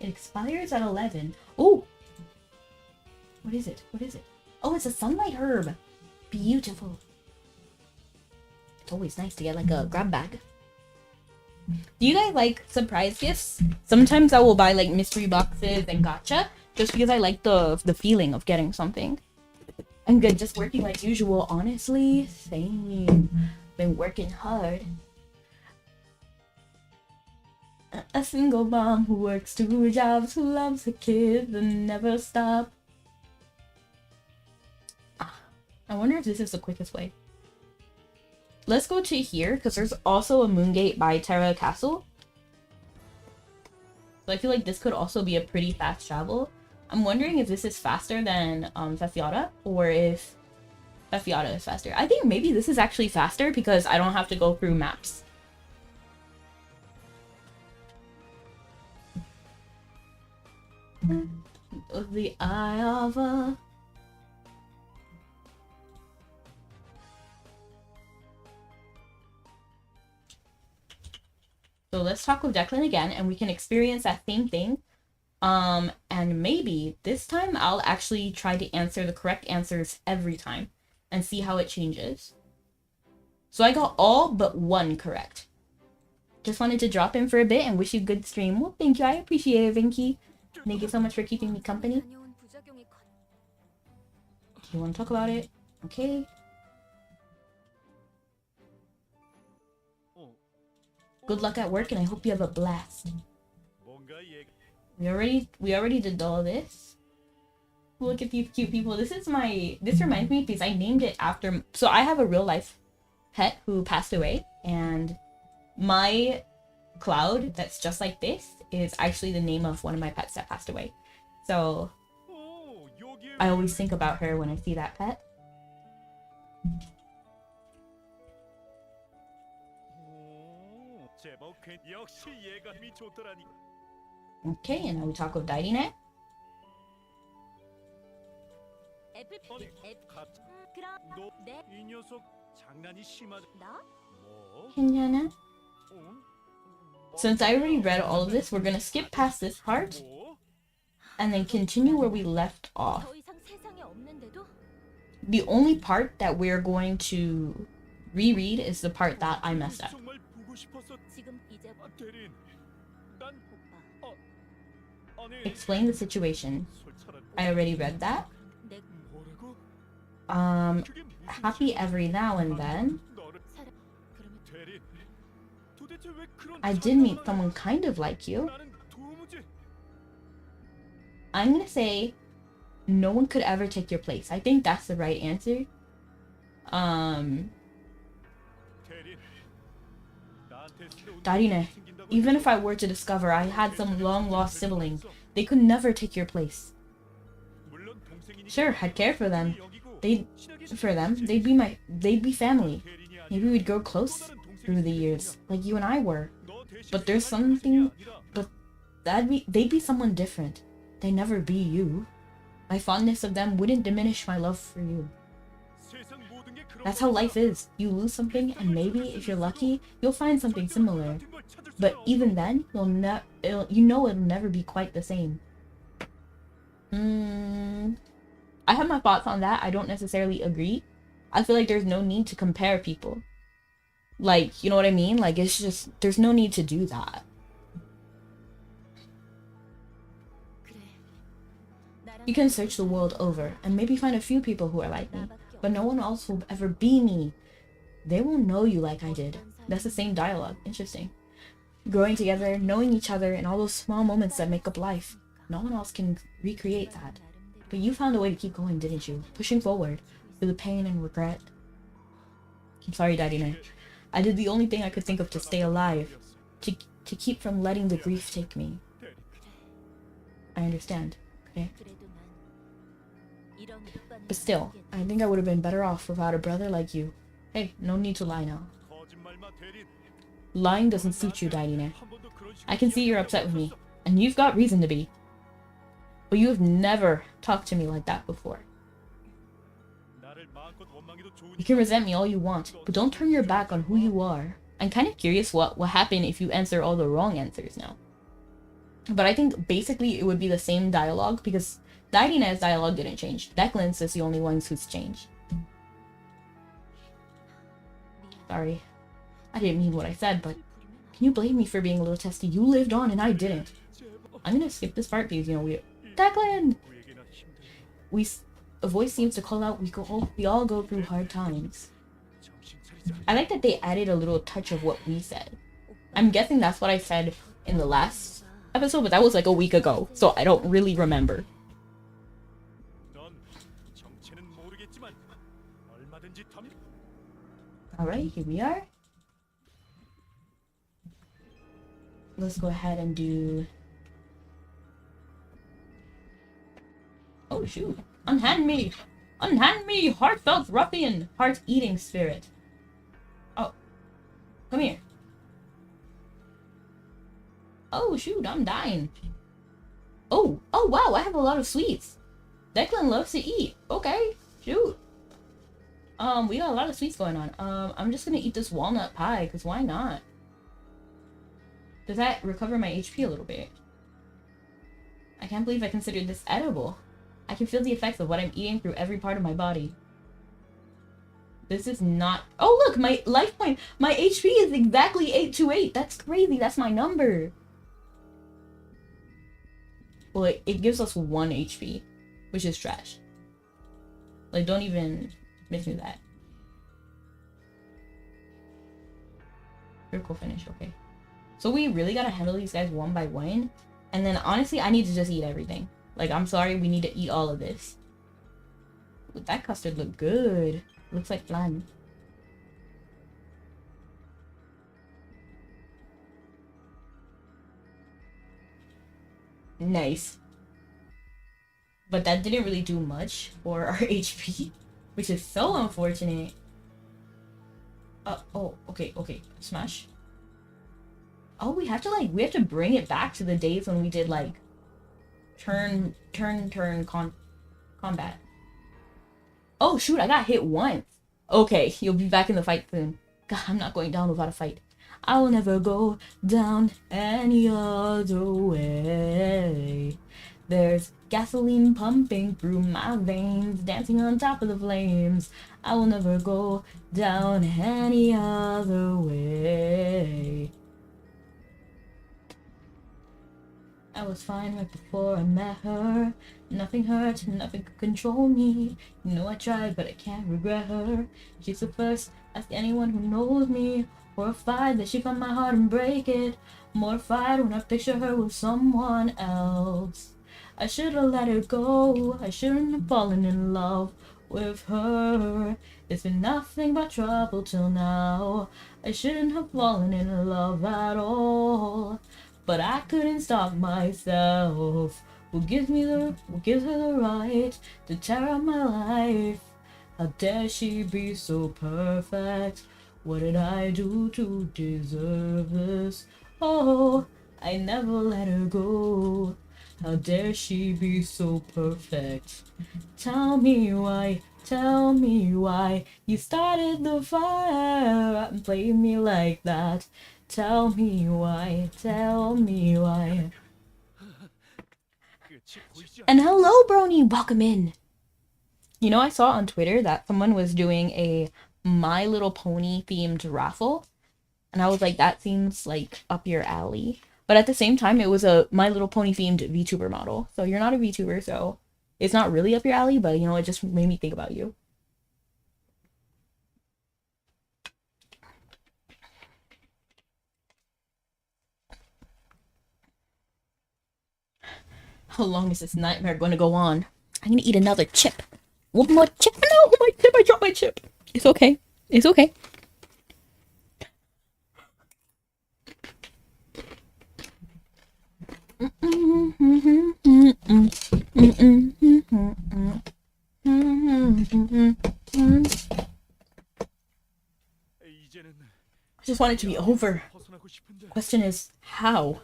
It expires at 11. Oh! What is it? What is it? Oh, it's a sunlight herb! Beautiful. It's always nice to get like a grab bag. Do you guys like surprise gifts? Sometimes I will buy like mystery boxes and gacha just because I like the feeling of getting something. I'm good, just working like usual, honestly. Same. Been working hard. A single mom who works 2 jobs, who loves her kids and never stop. I wonder if this is the quickest way. Let's go to here, because there's also a Moongate by Terra Castle. So I feel like this could also be a pretty fast travel. I'm wondering if this is faster than Fafiata, or if Fafiata is faster. I think maybe this is actually faster because I don't have to go through maps. The eye of a... So let's talk with Declan again, and we can experience that same thing. And maybe this time I'll actually try to answer the correct answers every time and see how it changes. So I got all but 1 correct. Just wanted to drop in for a bit and wish you good stream. Well, thank you. I appreciate it, Vinky. Thank you so much for keeping me company. You want to talk about it? Okay. Good luck at work, and I hope you have a blast. We already did all this. Look at these cute people. This reminds me because I named it after, so I have a real life pet who passed away, and my cloud that's just like this is actually the name of one of my pets that passed away. So I always think about her when I see that pet. Okay, and now we talk with Dairine. Kenyatta. Since I already read all of this, we're gonna skip past this part and then continue where we left off. The only part that we're going to reread is the part that I messed up. Explain the situation. I already read that. Happy every now and then. I did meet someone kind of like you. I'm gonna say no one could ever take your place. I think that's the right answer. Darine, even if I were to discover I had some long-lost sibling, they could never take your place. Sure, I'd care for them. They'd be family. Maybe we'd grow close through the years, like you and I were. But they'd be someone different. They'd never be you. My fondness of them wouldn't diminish my love for you. That's how life is. You lose something, and maybe, if you're lucky, you'll find something similar. But even then, it'll never be quite the same. I have my thoughts on that. I don't necessarily agree. I feel like there's no need to compare people. Like, you know what I mean? Like, it's just, there's no need to do that. You can search the world over and maybe find a few people who are like me, but no one else will ever be me. They won't know you like I did. That's the same dialogue. Interesting. Growing together, knowing each other, and all those small moments that make up life. No one else can recreate that. But you found a way to keep going, didn't you? Pushing forward through the pain and regret. I'm sorry, Daddy. I did the only thing I could think of to stay alive. To keep from letting the grief take me. I understand, okay? But still, I think I would have been better off without a brother like you. Hey, no need to lie now. Lying doesn't suit you, Dairine. I can see you're upset with me, and you've got reason to be. But you have never talked to me like that before. You can resent me all you want, but don't turn your back on who you are. I'm kind of curious what will happen if you answer all the wrong answers now. But I think basically it would be the same dialogue, because Dairine's dialogue didn't change. Declan's is the only one who's changed. Sorry. I didn't mean what I said, but can you blame me for being a little testy? You lived on and I didn't. I'm gonna skip this part because, you know, Declan! A voice seems to call out, we all go through hard times. I like that they added a little touch of what we said. I'm guessing that's what I said in the last episode, but that was like a week ago, so I don't really remember. Alright, here we are. Let's go ahead and do... Oh shoot. Unhand me! Unhand me, heartfelt ruffian! Heart-eating spirit. Oh. Come here. Oh shoot, I'm dying. Oh wow, I have a lot of sweets. Declan loves to eat. Okay, shoot. We got a lot of sweets going on. I'm just gonna eat this walnut pie, because why not? Does that recover my HP a little bit? I can't believe I considered this edible. I can feel the effects of what I'm eating through every part of my body. This is not... Oh look, my life point! My HP is exactly 828! That's crazy, that's my number! Well, it gives us 1 HP, which is trash. Like, don't even miss me that. Critical finish, okay. So we really gotta handle these guys one by one. And then honestly, I need to just eat everything. Like, I'm sorry, we need to eat all of this. Ooh, that custard looked good. Looks like flan. Nice. But that didn't really do much for our HP, which is so unfortunate. Oh, okay. Smash. Oh, we have to bring it back to the days when we did, like, turn combat. Oh, shoot, I got hit once. Okay, you'll be back in the fight soon. God, I'm not going down without a fight. I will never go down any other way. There's gasoline pumping through my veins, dancing on top of the flames. I will never go down any other way. I was fine right before I met her. Nothing hurt, nothing could control me. You know I tried, but I can't regret her. She's the first, ask anyone who knows me. Horrified that she found my heart and break it. Mortified when I picture her with someone else. I should've let her go. I shouldn't have fallen in love with her. It's been nothing but trouble till now. I shouldn't have fallen in love at all. But I couldn't stop myself. Who gives her the right to tear up my life? How dare she be so perfect? What did I do to deserve this? Oh, I never let her go. How dare she be so perfect? Tell me why you started the fire and played me like that. Tell me why. And hello, Brony, welcome in. You know, I saw on Twitter that someone was doing a My Little Pony themed raffle. And I was like, that seems like up your alley. But at the same time, it was a My Little Pony themed VTuber model. So you're not a VTuber, so it's not really up your alley, but you know, it just made me think about you. How long is this nightmare going to go on? I'm going to eat another chip. One more chip. No, my chip. I dropped my chip. It's okay. It's okay. I just want it to be over. The question is, how?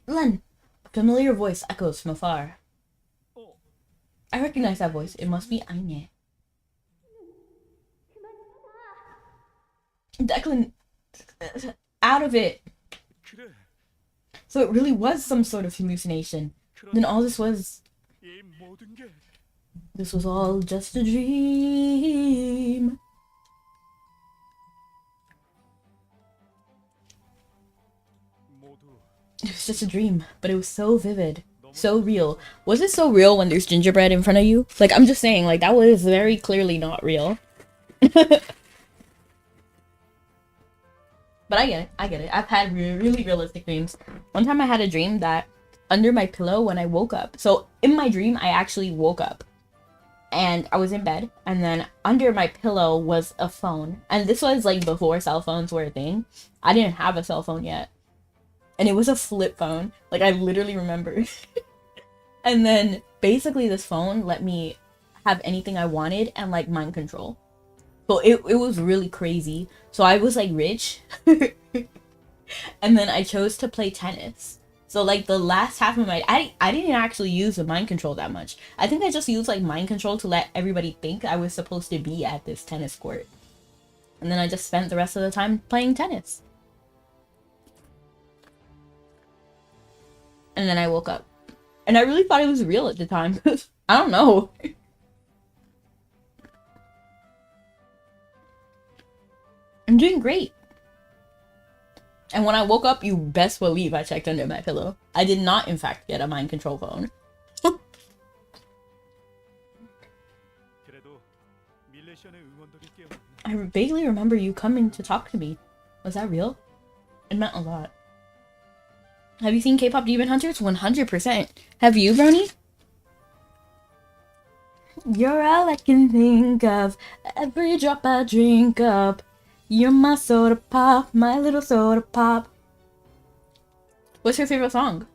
Len! A familiar voice echoes from afar. I recognize that voice. It must be Anya. Declan, out of it. So it really was some sort of hallucination. Then all this was all just a dream. It was just a dream, but it was so vivid, so real. Was it so real when there's gingerbread in front of you? Like, I'm just saying, like, that was very clearly not real. But I get it. I've had really realistic dreams. One time I had a dream that under my pillow when I woke up. So in my dream, I actually woke up and I was in bed, and then under my pillow was a phone. And this was like before cell phones were a thing. I didn't have a cell phone yet. And it was a flip phone. Like, I literally remember. And then basically this phone let me have anything I wanted and like mind control. So it was really crazy. So I was like rich. And then I chose to play tennis. So like the last half of my I didn't actually use the mind control that much. I think I just used like mind control to let everybody think I was supposed to be at this tennis court. And then I just spent the rest of the time playing tennis. And then I woke up. And I really thought it was real at the time. I don't know. I'm doing great. And when I woke up, you best believe I checked under my pillow. I did not, in fact, get a mind control phone. I vaguely remember you coming to talk to me. Was that real? It meant a lot. Have you seen K-pop Demon Hunters? 100%. Have you, Brony? You're all I can think of. Every drop I drink up. You're my soda pop, my little soda pop. What's your favorite song?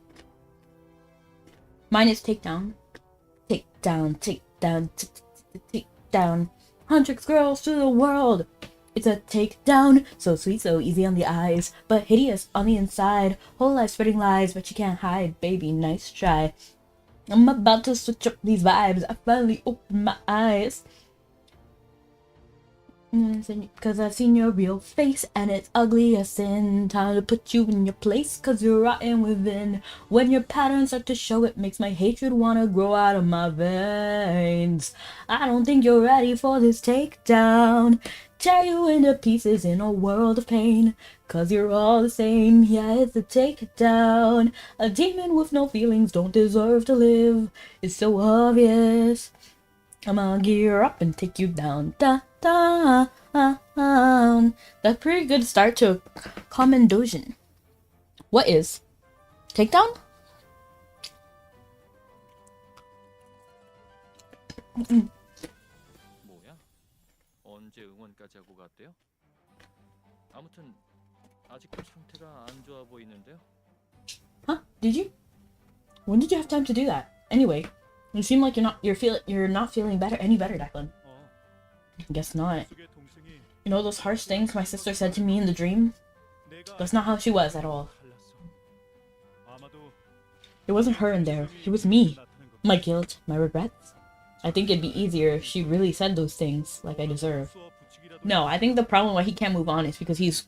Mine is Takedown. Takedown, takedown, takedown. 100 girls to the world. It's a takedown, so sweet, so easy on the eyes, but hideous on the inside. Whole life spreading lies, but you can't hide, baby, nice try. I'm about to switch up these vibes, I finally opened my eyes. Cause I've seen your real face and it's ugly as sin. Time to put you in your place cause you're rotten within. When your patterns start to show, it makes my hatred wanna grow out of my veins. I don't think you're ready for this takedown. Tear you into pieces in a world of pain. Cause you're all the same, yeah, it's a takedown. A demon with no feelings don't deserve to live. It's so obvious. I'ma gear up and take you down, down. That's a pretty good start to Common Dojin. What is? Takedown? 뭐야? 언제 응원까지 하고 갔대요? 아무튼 아직도 상태가 안 좋아 보이는데요. Huh? Did you? When did you have time to do that? Anyway, you seem like you're not feeling any better, Declan. I guess not. You know those harsh things my sister said to me in the dream? That's not how she was at all. It wasn't her in there. It was me. My guilt, my regrets. I think it'd be easier if she really said those things like I deserve. No, I think the problem why he can't move on is because he's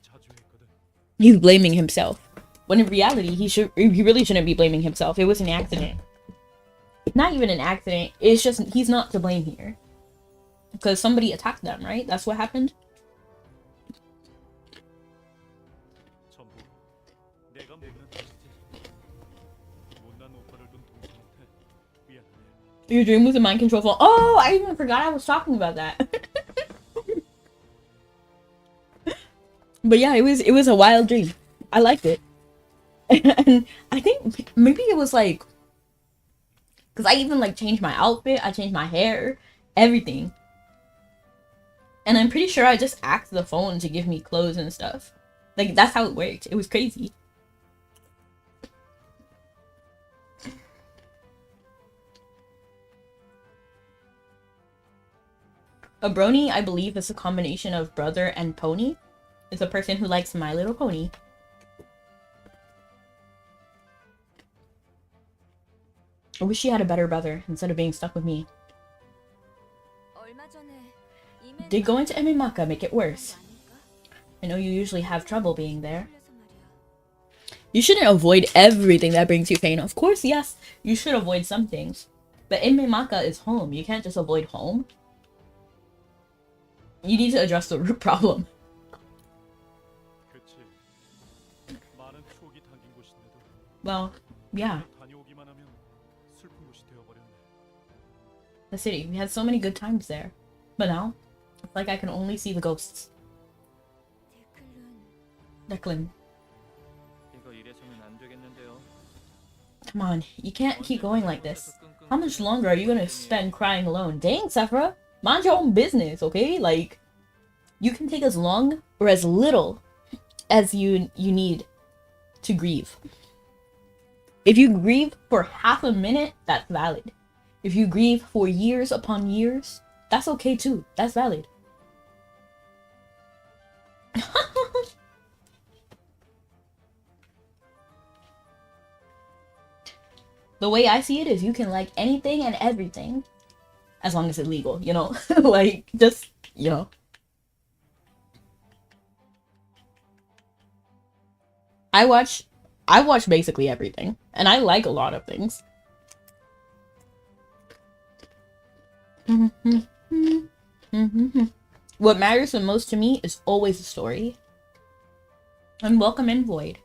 blaming himself. When in reality, he really shouldn't be blaming himself. It was an accident. not even an accident. It's just he's not to blame here. Because somebody attacked them, right? That's what happened? Your dream was a mind control phone. Oh, I even forgot I was talking about that. But yeah, it was a wild dream. I liked it. And I think maybe it was like, because I even like changed my outfit, I changed my hair, everything. And I'm pretty sure I just asked the phone to give me clothes and stuff. Like, that's how it worked. It was crazy. A brony, I believe, is a combination of brother and pony. It's a person who likes My Little Pony. I wish she had a better brother instead of being stuck with me. Did going to Emimaka make it worse? I know you usually have trouble being there. You shouldn't avoid everything that brings you pain. Of course, yes, you should avoid some things. But Emimaka is home. You can't just avoid home. You need to address the root problem. Well, yeah. The city. We had so many good times there. But now, it's like I can only see the ghosts. Declan. Come on, you can't keep going like this. How much longer are you gonna spend crying alone? Dang, Sephora! Mind your own business, okay? Like, you can take as long or as little as you need to grieve. If you grieve for half a minute, that's valid. If you grieve for years upon years, that's okay too. That's valid. The way I see it is you can like anything and everything as long as it's legal, you know? Like, just, you know. I watch basically everything, and I like a lot of things. What matters the most to me is always the story. And welcome in, Void.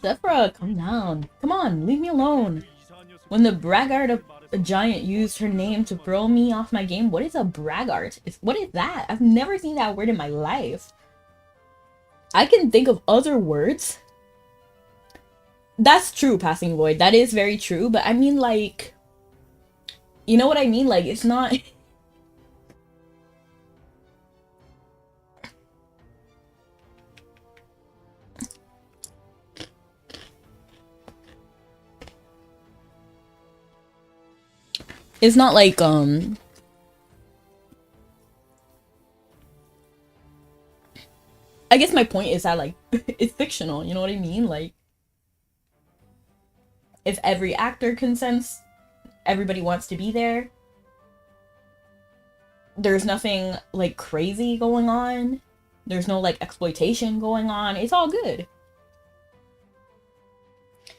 Sephora, calm down. Come on, leave me alone. When the braggart of a giant used her name to throw me off my game, what is a braggart? What is that? I've never seen that word in my life. I can think of other words. That's true, Passing Void. That is very true, but I mean, like... You know what I mean? Like, it's not... It's not like, I guess my point is that, like, it's fictional, you know what I mean? Like, if every actor consents, everybody wants to be there, there's nothing, like, crazy going on, there's no, like, exploitation going on, it's all good.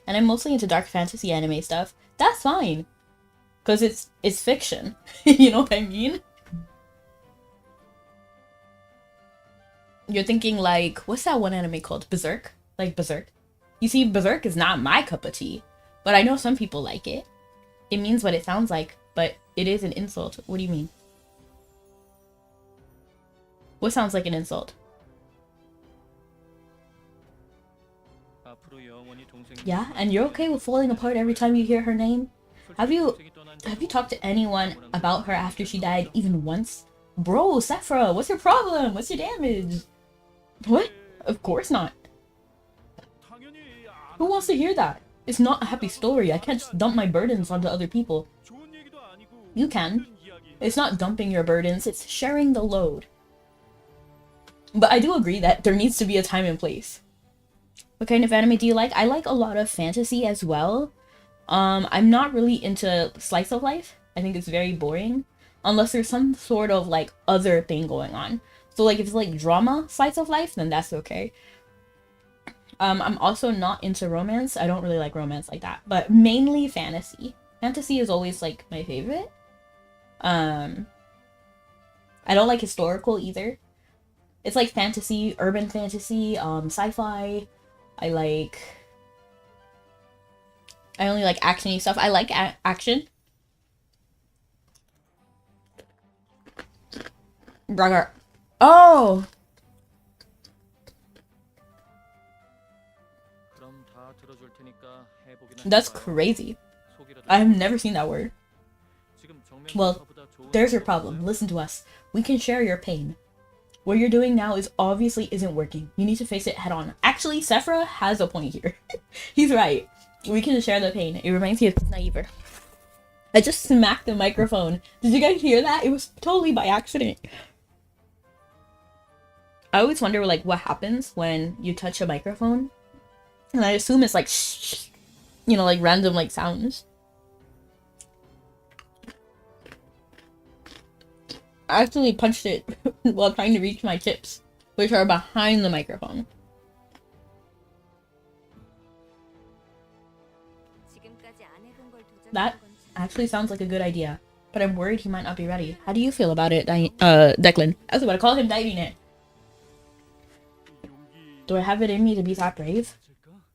And I'm mostly into dark fantasy anime stuff. That's fine. Because it's fiction. You know what I mean? You're thinking like, what's that one anime called? Berserk? Like Berserk? You see, Berserk is not my cup of tea. But I know some people like it. It means what it sounds like, but it is an insult. What do you mean? What sounds like an insult? Yeah, and you're okay with falling apart every time you hear her name? Have you talked to anyone about her after she died even once? Bro, Sephora, what's your problem? What's your damage? What? Of course not. Who wants to hear that? It's not a happy story. I can't just dump my burdens onto other people. You can. It's not dumping your burdens, it's sharing the load. But I do agree that there needs to be a time and place. What kind of anime do you like? I like a lot of fantasy as well. I'm not really into slice of life. I think it's very boring. Unless there's some sort of, like, other thing going on. So, like, if it's, like, drama slice of life, then that's okay. I'm also not into romance. I don't really like romance like that, but mainly fantasy. Fantasy is always like my favorite. Um, I don't like historical either. It's like fantasy, urban fantasy, sci-fi. I like. I only like actiony stuff. I like action. Bragar. Oh, 그럼 다 들어줄 테니까 해보기나 that's 해봐요. crazy. 속이라도 I have never seen that word. 지금 정면 Well, 돌파보다 좋은 there's your 방법 problem. 없어요? Listen to us. We can share your pain. What you're doing now is obviously isn't working. You need to face it head on. Actually, Sephra has a point here. He's right. We can share the pain. It reminds me of Naiver. I just smacked the microphone. Did you guys hear that? It was totally by accident. I always wonder like what happens when you touch a microphone. And I assume it's like shh, you know, like random like sounds. I accidentally punched it while trying to reach my tips, which are behind the microphone. That actually sounds like a good idea, but I'm worried he might not be ready. How do you feel about it, Declan? I was about to call him Dining. Do I have it in me to be that brave?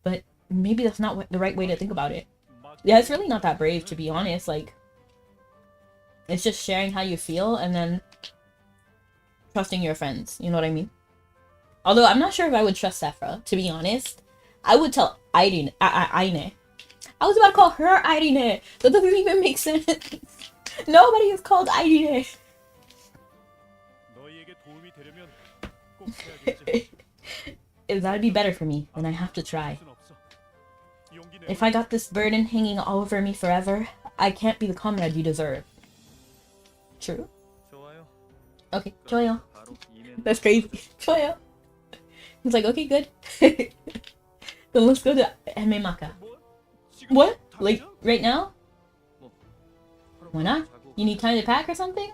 But maybe that's not the right way to think about it. Yeah, it's really not that brave, to be honest. Like, it's just sharing how you feel and then trusting your friends. You know what I mean? Although I'm not sure if I would trust Sephra, to be honest. I would tell Aine. I was about to call her Aine. That doesn't even make sense. Nobody is called Aine. That'd be better for me, then I have to try. If I got this burden hanging all over me forever, I can't be the comrade you deserve. True? 좋아요. Okay, 좋아요. 바로 이면 That's crazy. 좋아요. He's like, okay, good. Then let's go to Ememaka. What? Like, right now? Why not? You need time to pack or something?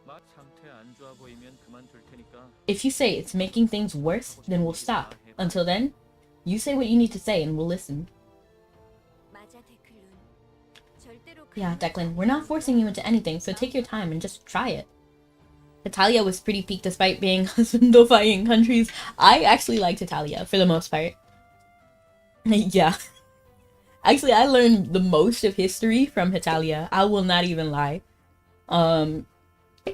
막 상태 안 좋아 보이면 그만둘 테니까 If you say it's making things worse, then we'll stop. Until then, you say what you need to say and we'll listen. Yeah, Declan, we're not forcing you into anything, so take your time and just try it. Italia was pretty peak despite being husbandifying countries. I actually liked Italia for the most part. Yeah. Actually, I learned the most of history from Italia. I will not even lie. Are you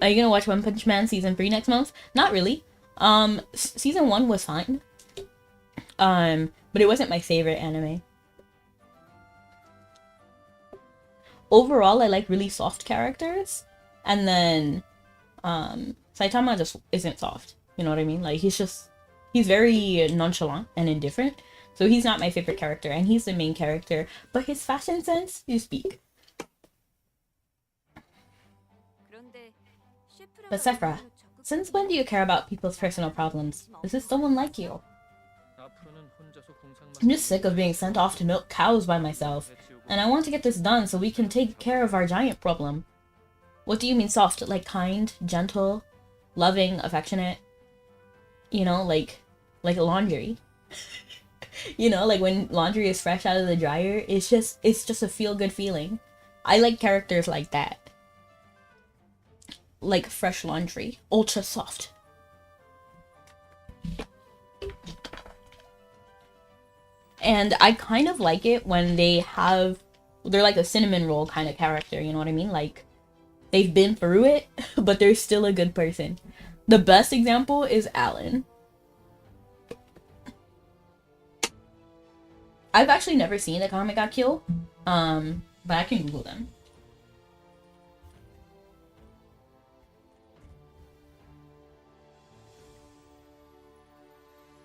gonna watch One Punch Man season 3 next month? Not really. Season 1 was fine. But it wasn't my favorite anime. Overall, I like really soft characters. And then, Saitama just isn't soft. You know what I mean? Like, he's very nonchalant and indifferent. So he's not my favorite character, and he's the main character. But his fashion sense, you speak. But Sephra, since when do you care about people's personal problems? This is someone like you. 앞으로는 혼자서 공상만 I'm just sick of being sent off to milk cows by myself. And I want to get this done so we can take care of our giant problem. What do you mean soft? Like kind, gentle, loving, affectionate? You know, like laundry. You know, like when laundry is fresh out of the dryer, it's just a feel-good feeling. I like characters like that. Like fresh laundry. Ultra soft. And I kind of like it when they're like a cinnamon roll kind of character, you know what I mean? Like, they've been through it, but they're still a good person. The best example is Alan. I've actually never seen a comic got killed, but I can Google them.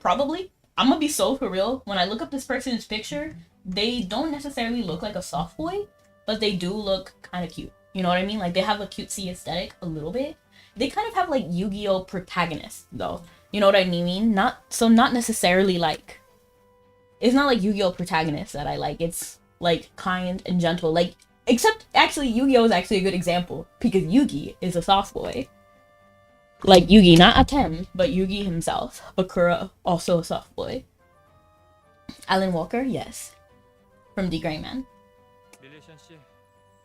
Probably. I'm gonna be so for real. When I look up this person's picture, they don't necessarily look like a soft boy, but they do look kind of cute. You know what I mean? Like, they have a cutesy aesthetic a little bit. They kind of have like Yu-Gi-Oh protagonists though. You know what I mean? Not necessarily like, it's not like Yu-Gi-Oh protagonists that I like. It's like kind and gentle. Like, except actually Yu-Gi-Oh is actually a good example because Yugi is a soft boy. Like Yugi, not Atem, but Yugi himself. Bakura, also a soft boy. Alan Walker, yes. From The Gray Man. 릴리션 씨,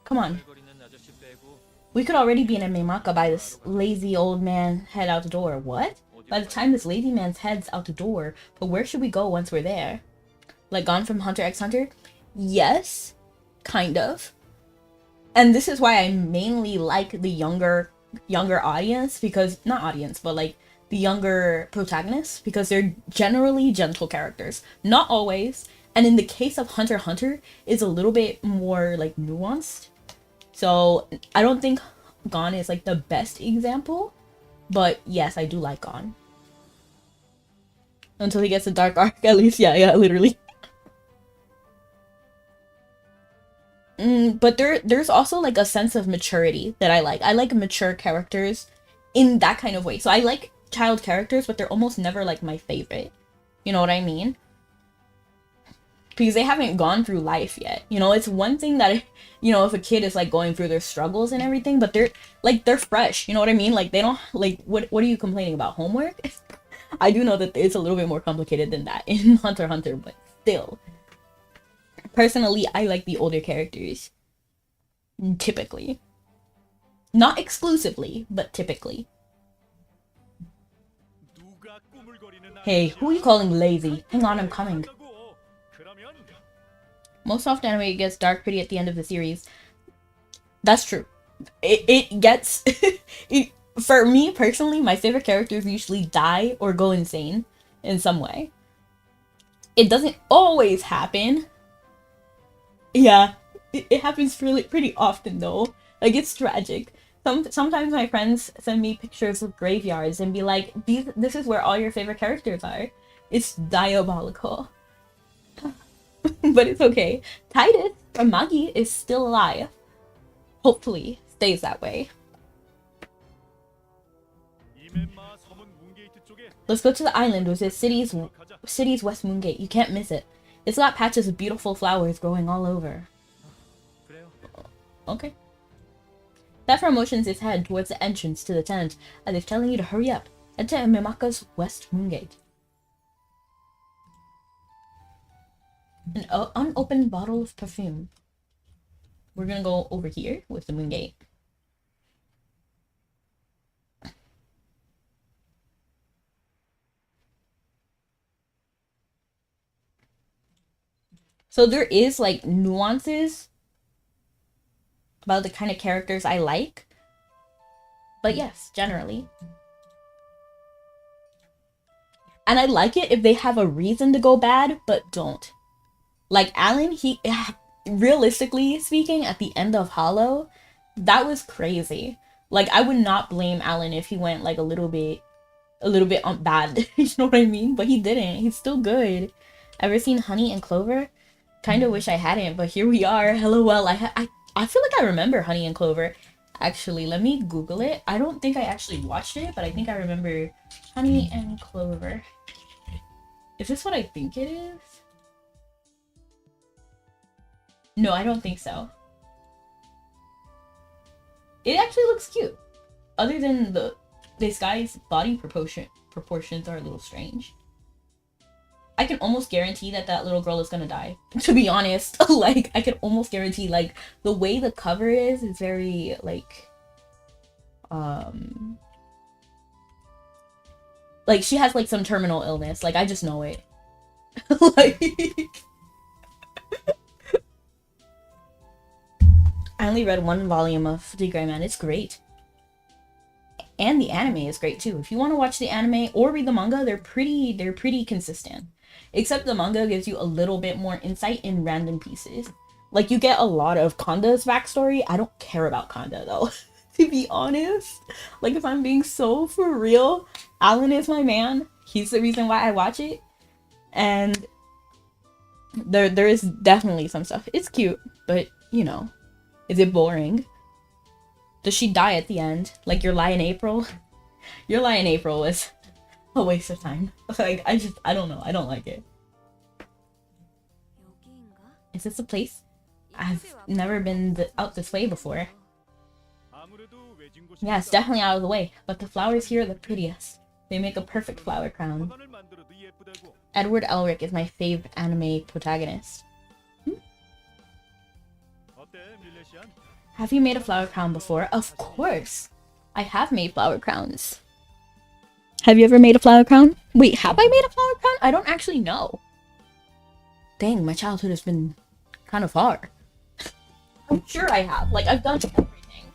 Come on. 거리는 아저씨 빼고 We could already be in a Mimaka by this lazy old man head out the door. What? By the time this lazy man's head's out the door, but where should we go once we're there? Like Gone from Hunter x Hunter? Yes, kind of. And this is why I mainly like the younger audience, because not audience, but like the younger protagonists, because they're generally gentle characters. Not always. And in the case of Hunter x Hunter, it's a little bit more like nuanced. So I don't think Gone is like the best example, but yes, I do like Gone. Until he gets a dark arc, at least. Yeah, literally. But there's also like a sense of maturity that I like. I like mature characters in that kind of way. So I like child characters, but they're almost never like my favorite. You know what I mean? Because they haven't gone through life yet. You know, it's one thing that, you know, if a kid is like going through their struggles and everything, but they're fresh. You know what I mean? Like they don't like what are you complaining about? Homework? I do know that it's a little bit more complicated than that in Hunter x Hunter, but still. Personally, I like the older characters. Typically. Not exclusively, but typically. Hey, who are you calling lazy? Hang on, I'm coming. Most soft anime gets dark pretty at the end of the series. That's true. It gets... for me, personally, my favorite characters usually die or go insane in some way. It doesn't always happen. Yeah, it happens pretty often though. Like, it's tragic. Sometimes my friends send me pictures of graveyards and be like, this is where all your favorite characters are. It's diabolical. But it's okay. Titus from Magi is still alive. Hopefully stays that way. Let's go to the island with the city's West Moon Gate. You can't miss it. It's got patches of beautiful flowers growing all over. Okay. Saffron motions his head towards the entrance to the tent, as if telling you to hurry up. Enter Mimaka's West Moon Gate. An unopened bottle of perfume. We're gonna go over here with the Moon Gate. So there is like nuances about the kind of characters I like. But yes, generally. And I like it if they have a reason to go bad, but don't. Like Alan, he realistically speaking, at the end of Hollow, that was crazy. Like I would not blame Alan if he went like a little bit bad. You know what I mean? But he didn't. He's still good. Ever seen Honey and Clover? Kind of wish I hadn't, but here we are. LOL. I feel like I remember Honey and Clover. Actually, let me Google it. I don't think I actually watched it, but I think I remember Honey and Clover. Is this what I think it is? No, I don't think so. It actually looks cute. Other than this guy's body proportions are a little strange. I can almost guarantee that little girl is gonna die. To be honest, like I can almost guarantee, like the way the cover is very like she has like some terminal illness. Like I just know it. Like I only read one volume of The Gray Man. It's great. And the anime is great too. If you want to watch the anime or read the manga, they're pretty consistent. Except the manga gives you a little bit more insight in random pieces. Like you get a lot of Kanda's backstory. I don't care about Kanda though, to be honest. Like if I'm being so for real, Alan is my man. He's the reason why I watch it. And there is definitely some stuff. It's cute, but you know, is it boring? Does she die at the end? Like your lie in April? Your lie in April was a waste of time. Like, I don't know. I don't like it. Is this a place? I've never been out this way before. Yeah, it's definitely out of the way. But the flowers here are the prettiest. They make a perfect flower crown. Edward Elric is my fave anime protagonist. Have you made a flower crown before? Of course! I have made flower crowns. Have you ever made a flower crown? Wait, have I made a flower crown? I don't actually know. Dang, my childhood has been kind of hard. I'm sure I have. Like, I've done everything.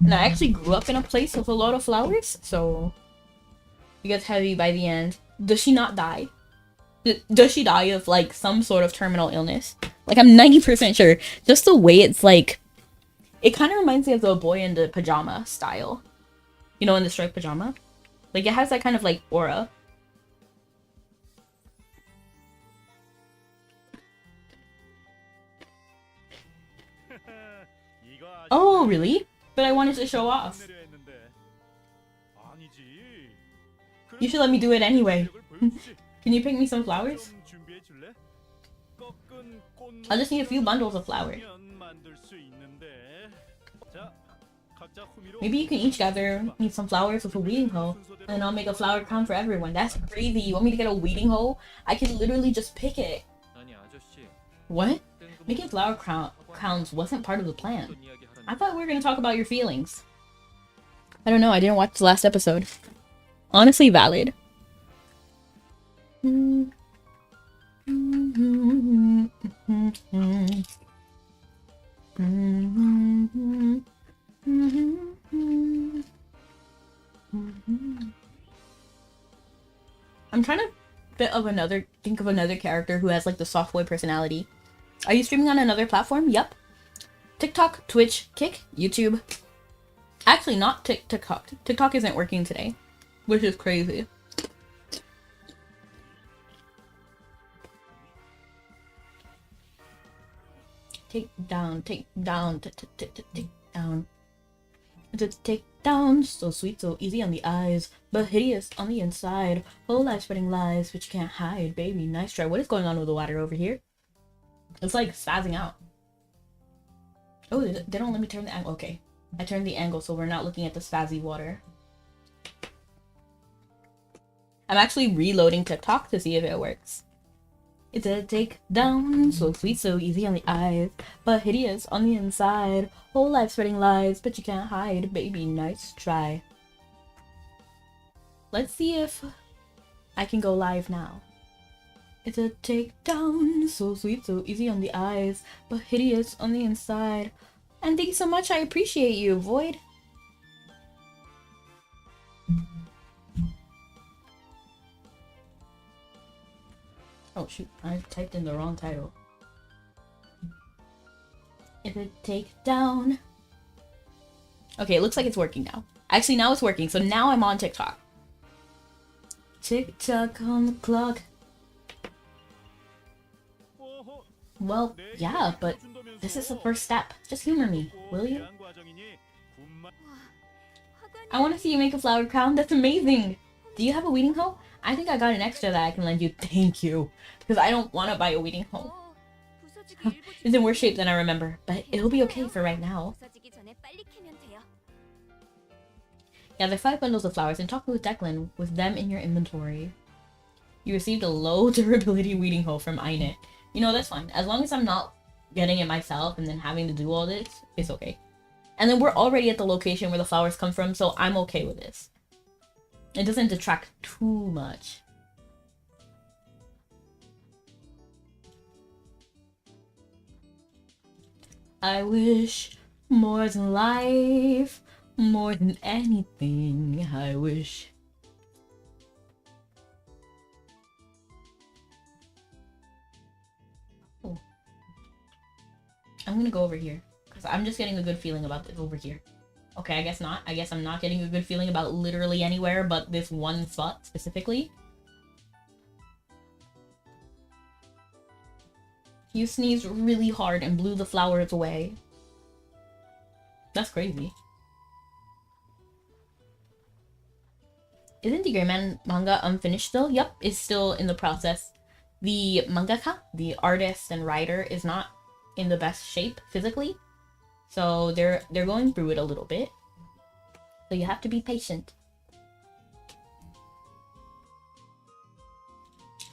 And I actually grew up in a place with a lot of flowers, so it gets heavy by the end. Does she not die? Does she die of, like, some sort of terminal illness? Like, I'm 90% sure. Just the way it's, like... It kind of reminds me of the boy in the pajama style. You know, in the striped pajama? Like, it has that kind of, like, aura. Oh, really? But I wanted to show off. You should let me do it anyway. Can you pick me some flowers? I'll just need a few bundles of flowers. Maybe you can each gather me some flowers with a weeding hoe, and then I'll make a flower crown for everyone. That's crazy. You want me to get a weeding hoe? I can literally just pick it. What? Making flower crowns wasn't part of the plan. I thought we were gonna talk about your feelings. I don't know, I didn't watch the last episode. Honestly valid. I'm trying to think of another character who has like the soft boy personality. Are you streaming on another platform? Yep. TikTok, Twitch, Kick, YouTube. Actually, not TikTok. TikTok isn't working today, which is crazy. Take down, take down, take down. To take down, so sweet, so easy on the eyes, but hideous on the inside. Whole life spreading lies, but you can't hide, baby. Nice try. What is going on with the water over here? It's like spazzing out. Oh, they don't let me turn the angle. Okay. I turned the angle so we're not looking at the spazzy water. I'm actually reloading TikTok to see if it works. It's a take down, so sweet, so easy on the eyes, but hideous on the inside. Whole life spreading lies, but you can't hide, baby. Nice try. Let's see if I can go live now. It's a takedown, so sweet, so easy on the eyes, but hideous on the inside. And thank you so much, I appreciate you, Void. Oh shoot, I typed in the wrong title. It's a takedown. Okay, it looks like it's working now. Actually, now it's working, so now I'm on TikTok. Tick-tock on the clock. Well, yeah, but this is the first step. Just humor me, will you? I want to see you make a flower crown. That's amazing. Do you have a weeding hoe? I think I got an extra that I can lend you. Thank you. Because I don't want to buy a weeding hoe. It's in worse shape than I remember, but it'll be okay for right now. Gather 5 bundles of flowers and talk with Declan with them in your inventory. You received a low durability weeding hoe from Einet. You know, that's fine. As long as I'm not getting it myself and then having to do all this, it's okay. And then we're already at the location where the flowers come from, so I'm okay with this. It doesn't detract too much. I wish more than life, more than anything, I wish. Oh. I'm gonna go over here, because I'm just getting a good feeling about this over here. Okay, I guess not. I guess I'm not getting a good feeling about literally anywhere but this one spot specifically. You sneezed really hard and blew the flowers away. That's crazy. Isn't the Gray Man manga unfinished still? Yep, it's still in the process. The mangaka, the artist and writer, is not in the best shape physically. So they're going through it a little bit. So you have to be patient.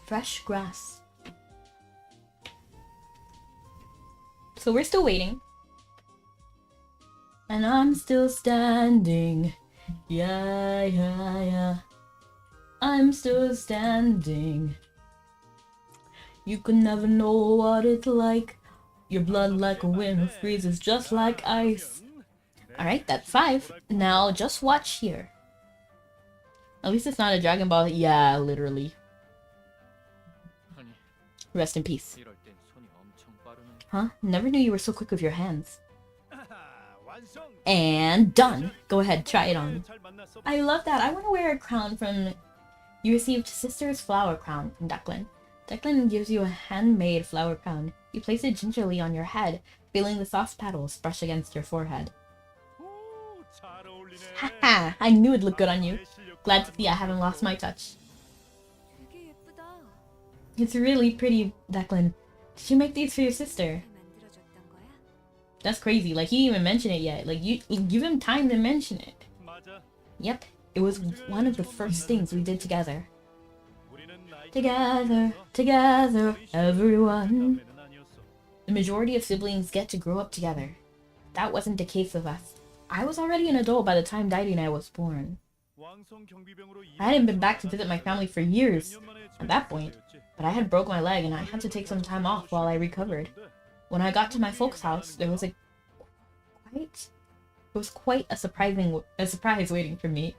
Fresh grass. So we're still waiting. And I'm still standing. Yeah, yeah, yeah. I'm still standing. You could never know what it's like. Your blood like a winter freezes just like ice. Alright, that's 5. Now just watch here. At least it's not a Dragon Ball. Yeah, literally. Rest in peace. Huh? Never knew you were so quick with your hands. And done. Go ahead, try it on. I love that. I want to wear a crown from... You received Sister's flower crown from Declan. Declan gives you a handmade flower crown. You place it gingerly on your head, feeling the soft petals brush against your forehead. Haha, I knew it'd look good on you. Glad to see I haven't lost my touch. It's really pretty, Declan. Did you make these for your sister? That's crazy, like he didn't even mention it yet. Like you give him time to mention it. Yep, it was one of the first things we did together. Together, together, everyone. The majority of siblings get to grow up together. That wasn't the case with us. I was already an adult by the time Dairi and I was born. I hadn't been back to visit my family for years at that point, but I had broke my leg and I had to take some time off while I recovered. When I got to my folks' house, there was quite a surprise waiting for me.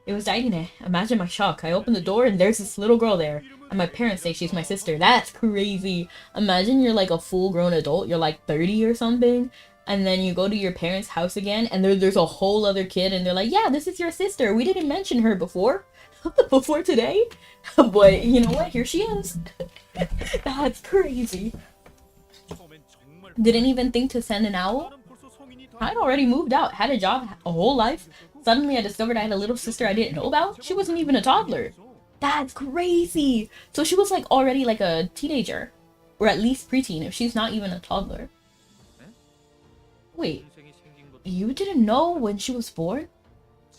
It was Dairine. Imagine my shock. I opened the door and there's this little girl there. And my parents say she's my sister. That's crazy. Imagine you're like a full-grown adult. You're like 30 or something. And then you go to your parents' house again and there's a whole other kid and they're like, yeah, this is your sister. We didn't mention her before. Before today. But you know what? Here she is. That's crazy. Didn't even think to send an owl. I'd already moved out, had a job, a whole life. Suddenly I discovered I had a little sister I didn't know about. She wasn't even a toddler. That's crazy. So she was like already like a teenager. Or at least preteen if she's not even a toddler. Wait, you didn't know when she was born?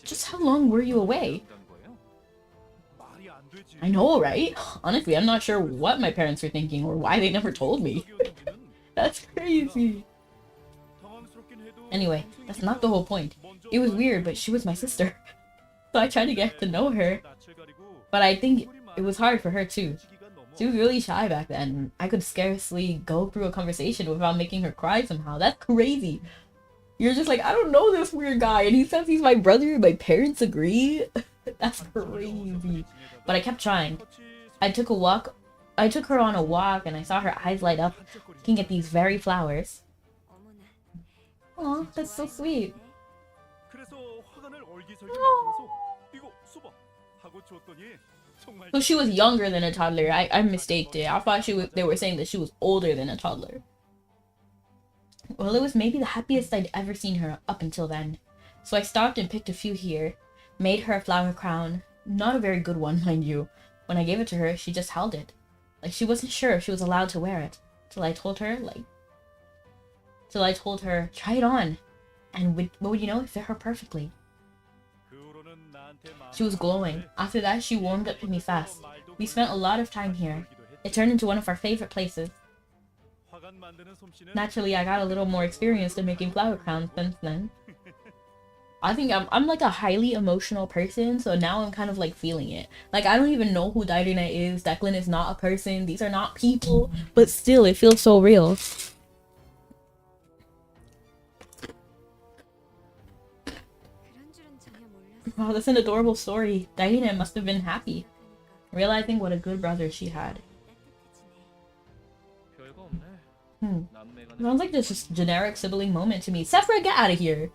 Just how long were you away? I know, right? Honestly, I'm not sure what my parents were thinking or why they never told me. That's crazy. Anyway, that's not the whole point. It was weird, but she was my sister. So I tried to get to know her. But I think it was hard for her too. She was really shy back then. I could scarcely go through a conversation without making her cry somehow. That's crazy. You're just like, I don't know this weird guy and he says he's my brother and my parents agree? That's crazy. But I kept trying. I took her on a walk and I saw her eyes light up looking at these very flowers. Aw, that's so sweet. So she was younger than a toddler. I mistaked it. I thought they were saying that she was older than a toddler. Well, it was maybe the happiest I'd ever seen her up until then. So I stopped and picked a few here. Made her a flower crown. Not a very good one, mind you. When I gave it to her, she just held it. Like she wasn't sure if she was allowed to wear it. Till I told her, try it on. And what would you know, it fit her perfectly. She was glowing. After that, she warmed up to me fast. We spent a lot of time here. It turned into one of our favorite places. Naturally, I got a little more experienced in making flower crowns since then. I think I'm like a highly emotional person, so now I'm kind of like feeling it. Like, I don't even know who Dairina is. Declan is not a person. These are not people. But still, it feels so real. Wow, that's an adorable story. Dairina must have been happy, realizing what a good brother she had. Sounds like this just generic sibling moment to me. Sephra, get out of here!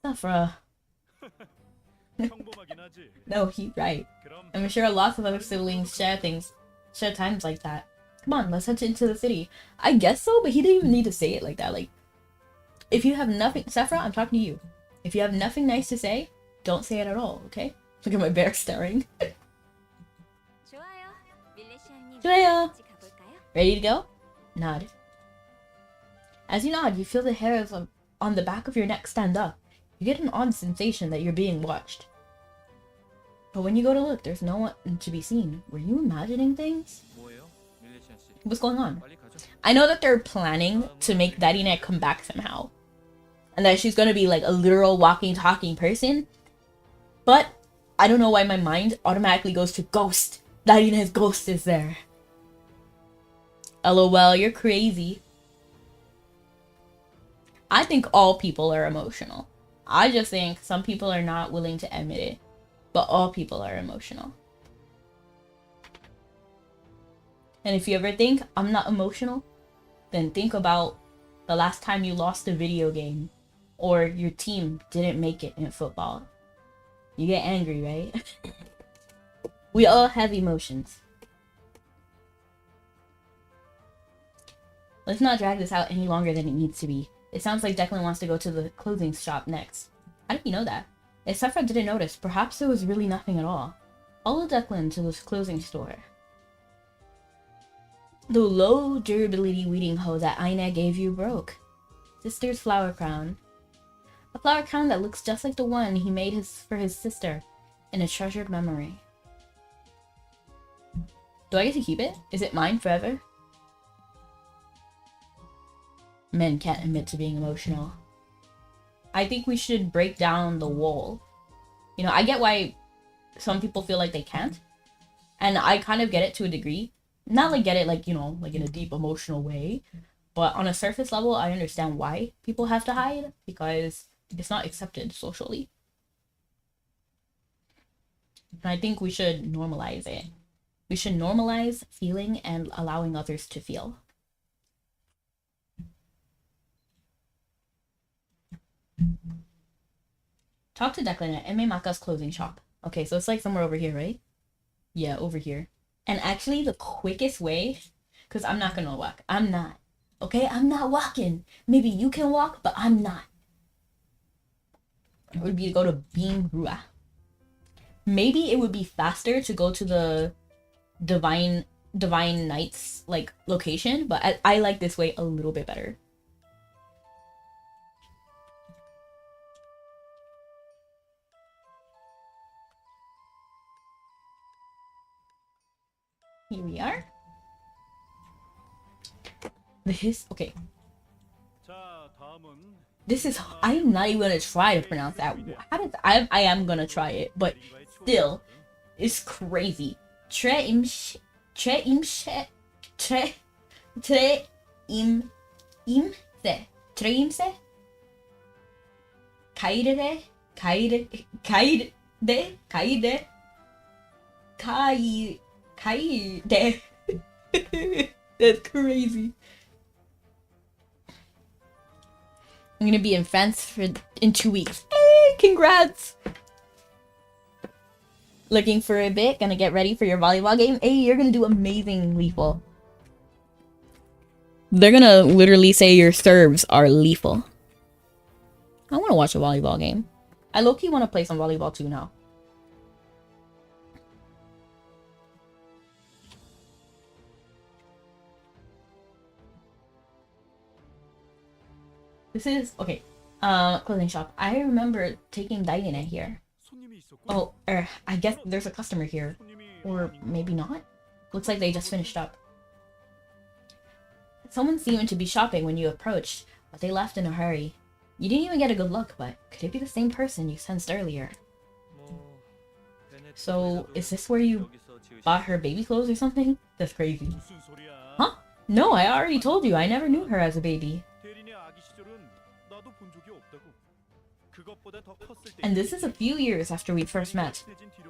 Sephra. No, he's right. I'm sure lots of other siblings share times like that. Come on, let's head into the city. I guess so, but he didn't even need to say it like that. Like, if you have nothing... Sephra, I'm talking to you. If you have nothing nice to say, don't say it at all, okay? Look at my bear staring. 좋아요. Ready to go? Nod. As you nod, you feel the hairs on the back of your neck stand up. You get an odd sensation that you're being watched. But when you go to look, there's no one to be seen. Were you imagining things? 뭐예요? 밀레시안 씨. What's going on? 빨리 가죠. I know that they're planning to make Darina come back somehow. And that she's gonna be like a literal walking, talking person. But I don't know why my mind automatically goes to ghost. Darina's ghost is there. LOL, you're crazy. I think all people are emotional. I just think some people are not willing to admit it. But all people are emotional. And if you ever think I'm not emotional, then think about the last time you lost a video game or your team didn't make it in football. You get angry, right? We all have emotions. Let's not drag this out any longer than it needs to be. It sounds like Declan wants to go to the clothing shop next. How did you know that? If Sefra didn't notice, perhaps there was really nothing at all. Follow Declan to this clothing store. The low durability weeding hoe that Aina gave you broke. Sister's flower crown. A flower crown that looks just like the one he made for his sister in a treasured memory. Do I get to keep it? Is it mine forever? Men can't admit to being emotional. I think we should break down the wall. You know, I get why some people feel like they can't. And I kind of get it to a degree. Not like get it like, you know, like in a deep emotional way. But on a surface level, I understand why people have to hide. Because it's not accepted socially. And I think we should normalize it. We should normalize feeling and allowing others to feel. Talk to Declan at M.A. Maka's clothing shop. Okay, so it's like somewhere over here, right? Yeah, over here. And actually the quickest way, because I'm not gonna walk. I'm not. Okay, I'm not walking. Maybe you can walk, but I'm not. It would be to go to Beam Rua. Maybe it would be faster to go to the Divine Knights like location, but I like this way a little bit better. Here we are. Okay. This is, I'm not even gonna try to pronounce that. I am gonna try it, but still, it's crazy. Treimse. That's crazy. I'm gonna be in France in 2 weeks. Hey, congrats! Looking for a bit, gonna get ready for your volleyball game. Hey, you're gonna do amazing, Lethal. They're gonna literally say your serves are lethal. I wanna watch a volleyball game. I low-key wanna play some volleyball too now. This is, okay, clothing shop. I remember taking Diana here. Oh, I guess there's a customer here. Or maybe not? Looks like they just finished up. Someone seemed to be shopping when you approached, but they left in a hurry. You didn't even get a good look, but could it be the same person you sensed earlier? So, is this where you bought her baby clothes or something? That's crazy. Huh? No, I already told you. I never knew her as a baby. And this is a few years after we first met.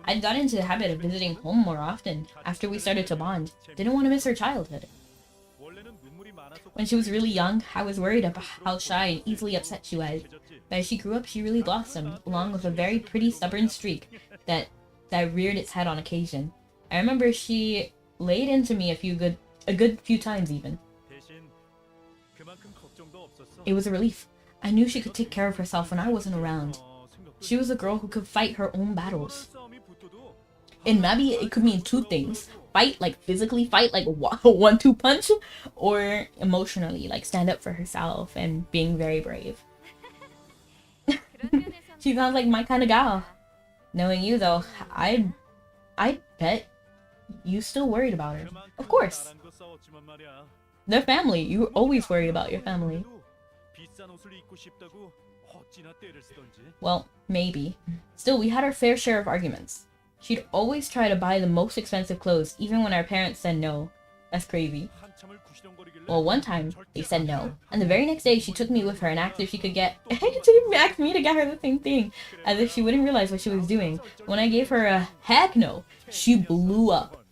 I'd got into the habit of visiting home more often after we started to bond. Didn't want to miss her childhood. When she was really young, I was worried about how shy and easily upset she was. But as she grew up, she really blossomed, along with a very pretty stubborn streak that reared its head on occasion. I remember she laid into me a good few times even. It was a relief. I knew she could take care of herself when I wasn't around. She was a girl who could fight her own battles. In Mabi, it could mean two things. Fight, like physically fight, like a 1-2 punch, or emotionally, like stand up for herself and being very brave. She sounds like my kind of gal. Knowing you though, I bet you still worried about her. Of course. They're family. You always worry about your family. Well, maybe. Still, we had our fair share of arguments. She'd always try to buy the most expensive clothes, even when our parents said no. That's crazy. Well, one time, they said no, and the very next day she took me with her and asked if she could get- she asked me to get her the same thing, as if she wouldn't realize what she was doing. When I gave her a heck no, she blew up.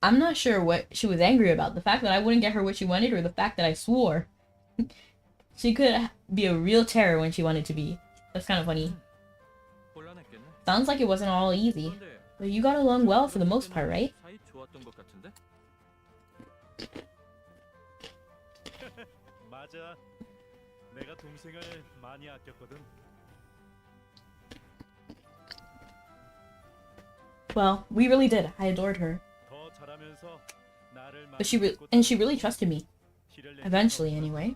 I'm not sure what she was angry about, the fact that I wouldn't get her what she wanted or the fact that I swore. She could be a real terror when she wanted to be. That's kind of funny. Sounds like it wasn't all easy, but you got along well for the most part, right? Well, we really did. I adored her. But she really trusted me. Eventually, anyway.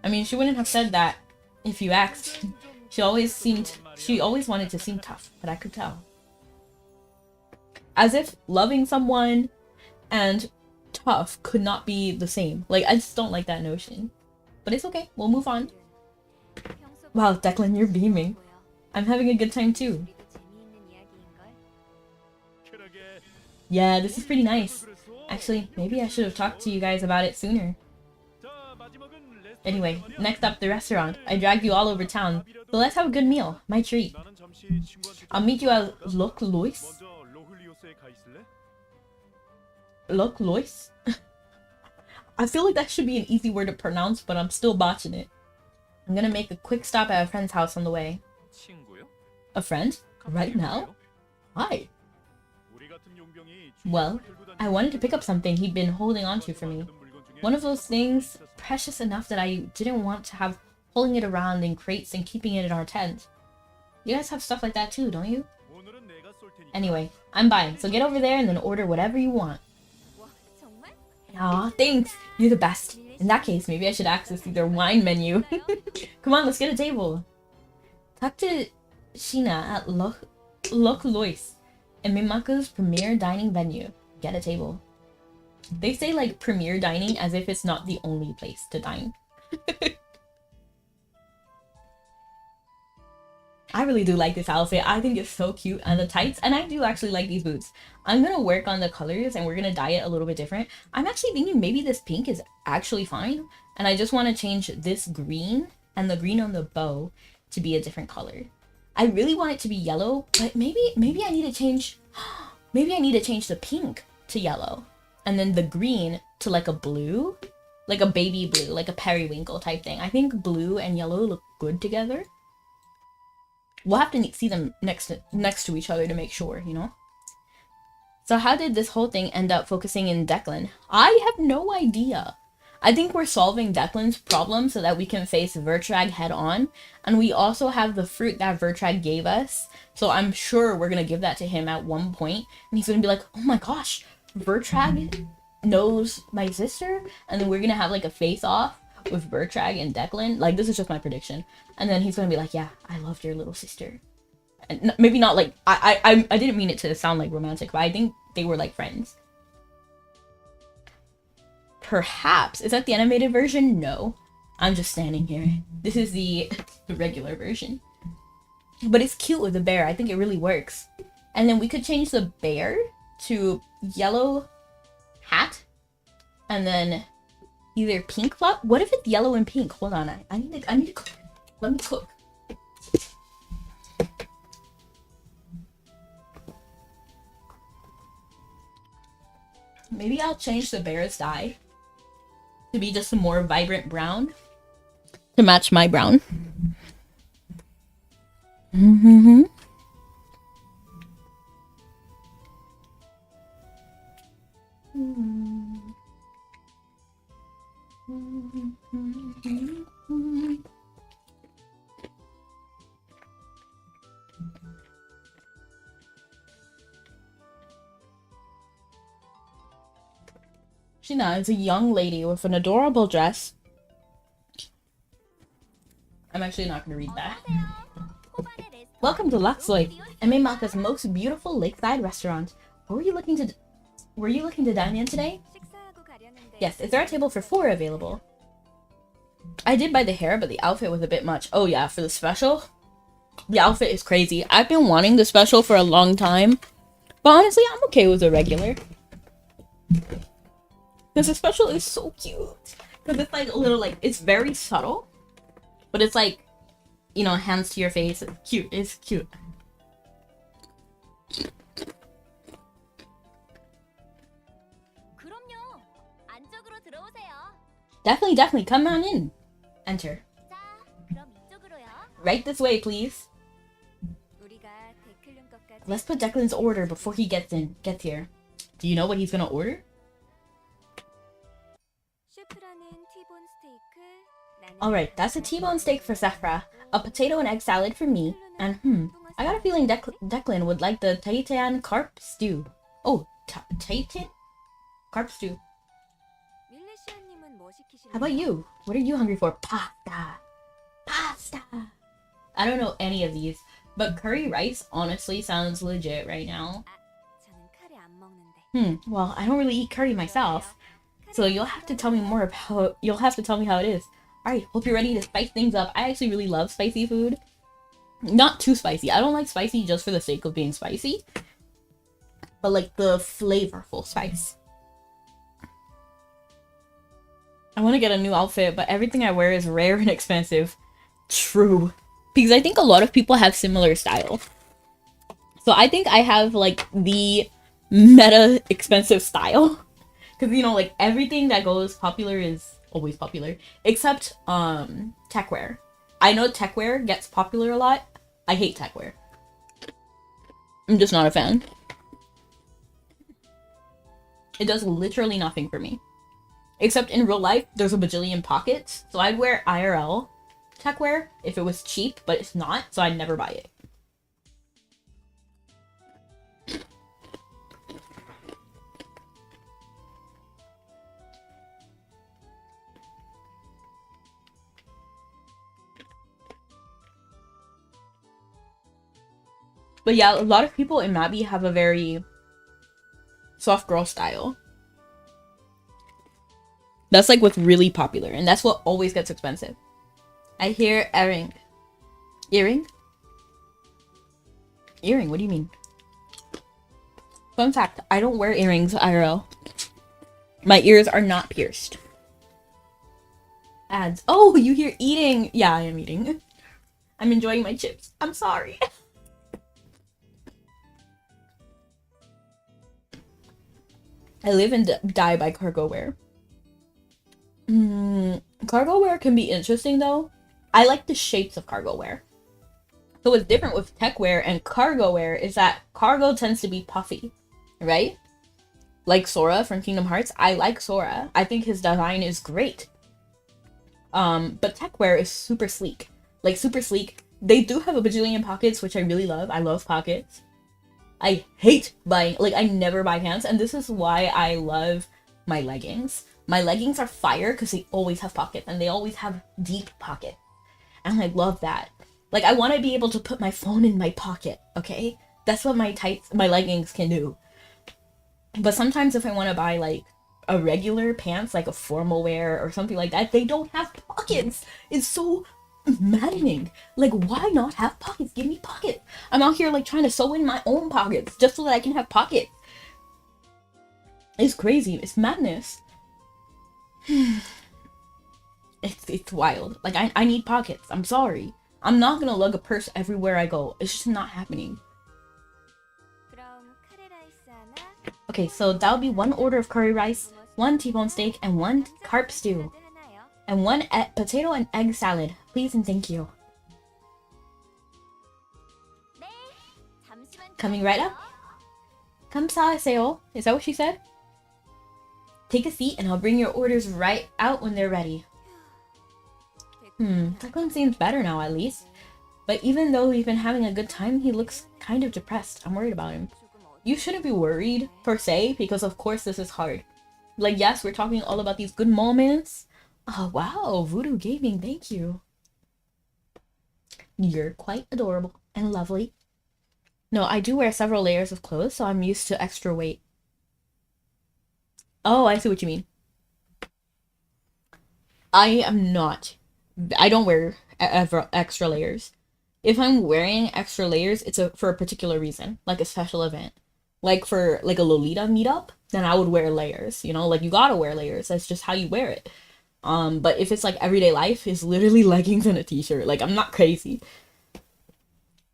I mean, she wouldn't have said that if you asked. She always wanted to seem tough, but I could tell. As if loving someone and tough could not be the same. Like, I just don't like that notion. But it's okay, we'll move on. Wow, Declan, you're beaming. I'm having a good time too. Yeah, this is pretty nice. Actually, maybe I should have talked to you guys about it sooner. Anyway, next up, the restaurant. I dragged you all over town, so let's have a good meal. My treat. I'll meet you at Loch Lois. Loch Lois? I feel like that should be an easy word to pronounce, but I'm still botching it. I'm gonna make a quick stop at a friend's house on the way. A friend? Right now? Why? Well, I wanted to pick up something he'd been holding on to for me. One of those things precious enough that I didn't want to have pulling it around in crates and keeping it in our tent. You guys have stuff like that too, don't you? Anyway, I'm buying, so get over there and then order whatever you want. Aw, thanks! You're the best. In that case, maybe I should access their wine menu. Come on, let's get a table. Talk to Sheena at Loch Lois, Mimaku's premier dining venue. Get a table. They say like premier dining as if it's not the only place to dine. I really do like this outfit. I think it's so cute, and the tights, and I do actually like these boots. I'm gonna work on the colors and we're gonna dye it a little bit different. I'm actually thinking maybe this pink is actually fine, and I just want to change this green and the green on the bow to be a different color. I really want it to be yellow, but maybe I need to change maybe I need to change the pink to yellow and then the green to like a blue, like a baby blue, like a periwinkle type thing. I think blue and yellow look good together. We'll have to see them next to each other to make sure, you know? So how did this whole thing end up focusing in Declan? I have no idea. I think we're solving Declan's problem so that we can face Vertrag head on. And we also have the fruit that Vertrag gave us. So I'm sure we're going to give that to him at one point. And he's going to be like, oh my gosh, Vertrag knows my sister? And then we're going to have like a face-off with Vertrag and Declan. Like, this is just my prediction. And then he's gonna be like, yeah, I loved your little sister. And maybe not like, I didn't mean it to sound like romantic, but I think they were like friends. Perhaps. Is that the animated version? No. I'm just standing here. This is the regular version. But it's cute with the bear. I think it really works. And then we could change the bear to yellow hat. And then either pink flop. What if it's yellow and pink? Hold on, I need to cook. Let me cook. Maybe I'll change the bear's dye to be just a more vibrant brown to match my brown. Mm-hmm. Sheena is a young lady with an adorable dress. I'm actually not going to read that. Welcome to Laksoy, Ememaka's most beautiful lakeside restaurant. Were you looking to dine in today? Yes, is there a table for 4 available? I did buy the hair, but the outfit was a bit much. Oh yeah, for the special? The outfit is crazy. I've been wanting the special for a long time, but honestly, I'm okay with the regular. Because the special is so cute. Because it's like a little, like, it's very subtle, but it's like, you know, hands to your face. It's cute. It's cute. Definitely, come on in. Enter. Right this way, please. Let's put Declan's order before he gets here. Do you know what he's gonna order? Alright, that's a T-bone steak for Sephra, a potato and egg salad for me, and I got a feeling Declan would like the Taitan carp stew. Oh, Taitan? Carp stew. How about you? What are you hungry for? Pasta! I don't know any of these, but curry rice honestly sounds legit right now. Well, I don't really eat curry myself, so you'll have to tell me how it is. Alright, hope you're ready to spice things up. I actually really love spicy food. Not too spicy. I don't like spicy just for the sake of being spicy, but like the flavorful spice. I want to get a new outfit, but everything I wear is rare and expensive. True. Because I think a lot of people have similar style. So I think I have like the meta expensive style. Because, you know, like everything that goes popular is always popular. Except techwear. I know techwear gets popular a lot. I hate techwear. I'm just not a fan. It does literally nothing for me. Except in real life, there's a bajillion pockets. So I'd wear IRL techwear if it was cheap, but it's not, so I'd never buy it. But yeah, a lot of people in Mabi have a very soft girl style. That's like what's really popular, and that's what always gets expensive. I hear earring. Earring? Earring, what do you mean? Fun fact, I don't wear earrings IRL. My ears are not pierced. Ads. Oh, you hear eating. Yeah, I am eating. I'm enjoying my chips. I'm sorry. I live and die by cargo wear. Cargo wear can be interesting though. I like the shapes of cargo wear. So what's different with tech wear and cargo wear is that cargo tends to be puffy, right? Like Sora from Kingdom Hearts. I like Sora. I think his design is great. But tech wear is super sleek. Like super sleek. They do have a bajillion pockets, which I really love. I love pockets. I hate buying, like I never buy pants, and this is why I love my leggings. My leggings are fire because they always have pockets, and they always have deep pockets. And I love that. Like, I want to be able to put my phone in my pocket, okay? That's what my leggings can do. But sometimes if I want to buy, like, a regular pants, like a formal wear or something like that, they don't have pockets. It's so maddening. Like, why not have pockets? Give me pockets. I'm out here, like, trying to sew in my own pockets just so that I can have pockets. It's crazy. It's madness. It's wild. Like, I need pockets. I'm sorry. I'm not gonna lug a purse everywhere I go. It's just not happening. Okay, so that'll be 1 order of curry rice, 1 T-bone steak, and 1 carp stew. And 1 potato and egg salad. Please and thank you. Coming right up. 감사하세요. Is that what she said? Take a seat and I'll bring your orders right out when they're ready. Declan seems better now at least. But even though we've been having a good time, he looks kind of depressed. I'm worried about him. You shouldn't be worried, per se, because of course this is hard. Like, yes, we're talking all about these good moments. Oh, wow, Voodoo Gaming, thank you. You're quite adorable. and lovely. No, I do wear several layers of clothes, so I'm used to extra weight. Oh, I see what you mean. I am not. I don't wear ever extra layers. If I'm wearing extra layers, it's for a particular reason, like a special event. Like for like a Lolita meetup, then I would wear layers. You know, like you gotta wear layers. That's just how you wear it. But if it's like everyday life, it's literally leggings and a t-shirt. Like I'm not crazy.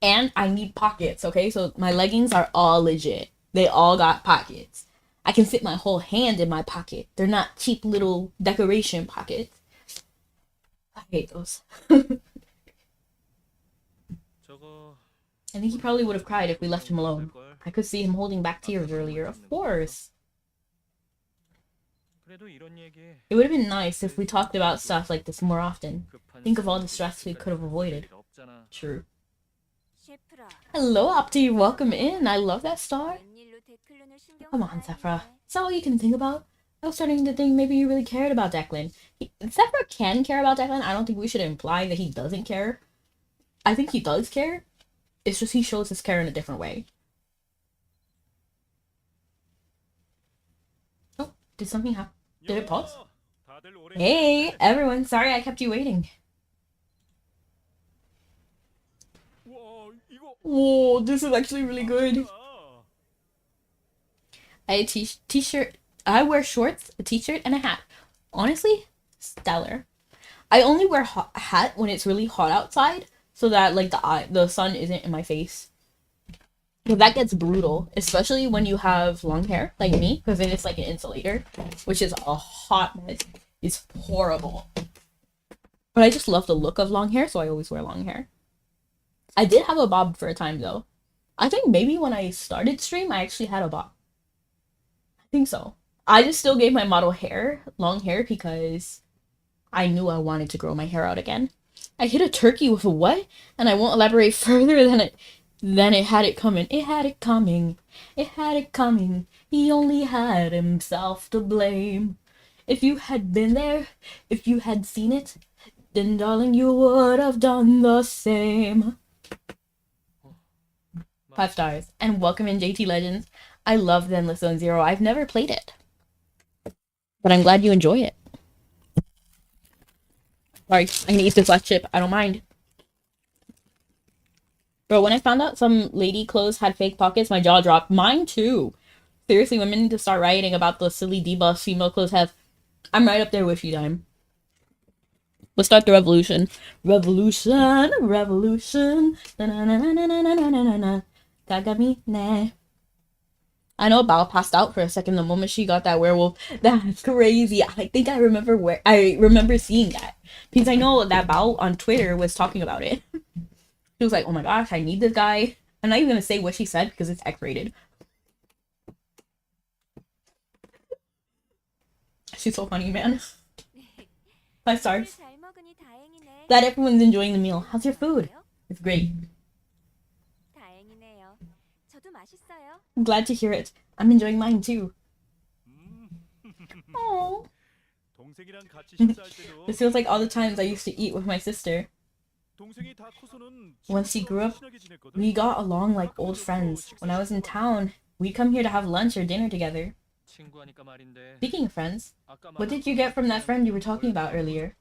And I need pockets, okay? So my leggings are all legit. They all got pockets. I can fit my whole hand in my pocket. They're not cheap little decoration pockets. I hate those. 저거 I think he probably would have cried if we left him alone. I could see him holding back tears earlier. Of course. 그래도 이런 얘기 It would have been nice if we talked about stuff like this more often. Think of all the stress we could have avoided. 없잖아. True. 셰프라, Hello, Opti. Welcome in. I love that star. 웬일로 데클론을 신경 Come on, 써야 Sephra. 했네. Is that all you can think about? I was starting to think maybe you really cared about Declan. Sephra can care about Declan. I don't think we should imply that he doesn't care. I think he does care. It's just he shows his care in a different way. Oh, did something happen? Did it pause? 다들 오래 Hey, everyone. Sorry I kept you waiting. 와, 이거 Whoa, this is actually really good. I had a t-shirt. I wear shorts, a t-shirt, and a hat. Honestly, stellar. I only wear a hat when it's really hot outside, so that like the sun isn't in my face. But that gets brutal, especially when you have long hair like me, because then it's like an insulator, which is a hot mess. It's horrible. But I just love the look of long hair, so I always wear long hair. I did have a bob for a time though. I think maybe when I started stream, I actually had a bob. I think so. I just still gave my model long hair, because I knew I wanted to grow my hair out again. I hit a turkey with a what? And I won't elaborate further than it had it coming. It had it coming. It had it coming. He only had himself to blame. If you had been there, if you had seen it, then darling, you would have done the same. 5 stars. And welcome in JT Legends. I love the Endless Zone Zero. I've never played it, but I'm glad you enjoy it. Sorry, I'm gonna eat this last chip. I don't mind. Bro, when I found out some lady clothes had fake pockets, my jaw dropped. Mine too. Seriously, women need to start writing about the silly debuffs female clothes have. I'm right up there with you, Dime. Let's start the revolution. Revolution, revolution. Na na na na na na na na na. Kagami, nah. I know Bao passed out for a second the moment she got that werewolf. That's crazy. I think I remember seeing that, because I know that Bao on Twitter was talking about it. She was like, "Oh my gosh, I need this guy." I'm not even gonna say what she said because it's X-rated. She's so funny, man. 5 stars. 잘 먹으니 다행이네. Glad everyone's enjoying the meal. How's your food? It's great. 다행이네요. 저도 맛있어요. I'm glad to hear it. I'm enjoying mine too. Oh. 동생이랑 같이 식사할 때도 This feels like all the times I used to eat with my sister. 동생이 다 커서는 Once she grew up, 친하게 지냈거든. we got along like old friends. When I was in town, we'd come here to have lunch or dinner together. 친구하니까 말인데. Speaking of friends, 아까 what did you get from that friend you were talking about earlier?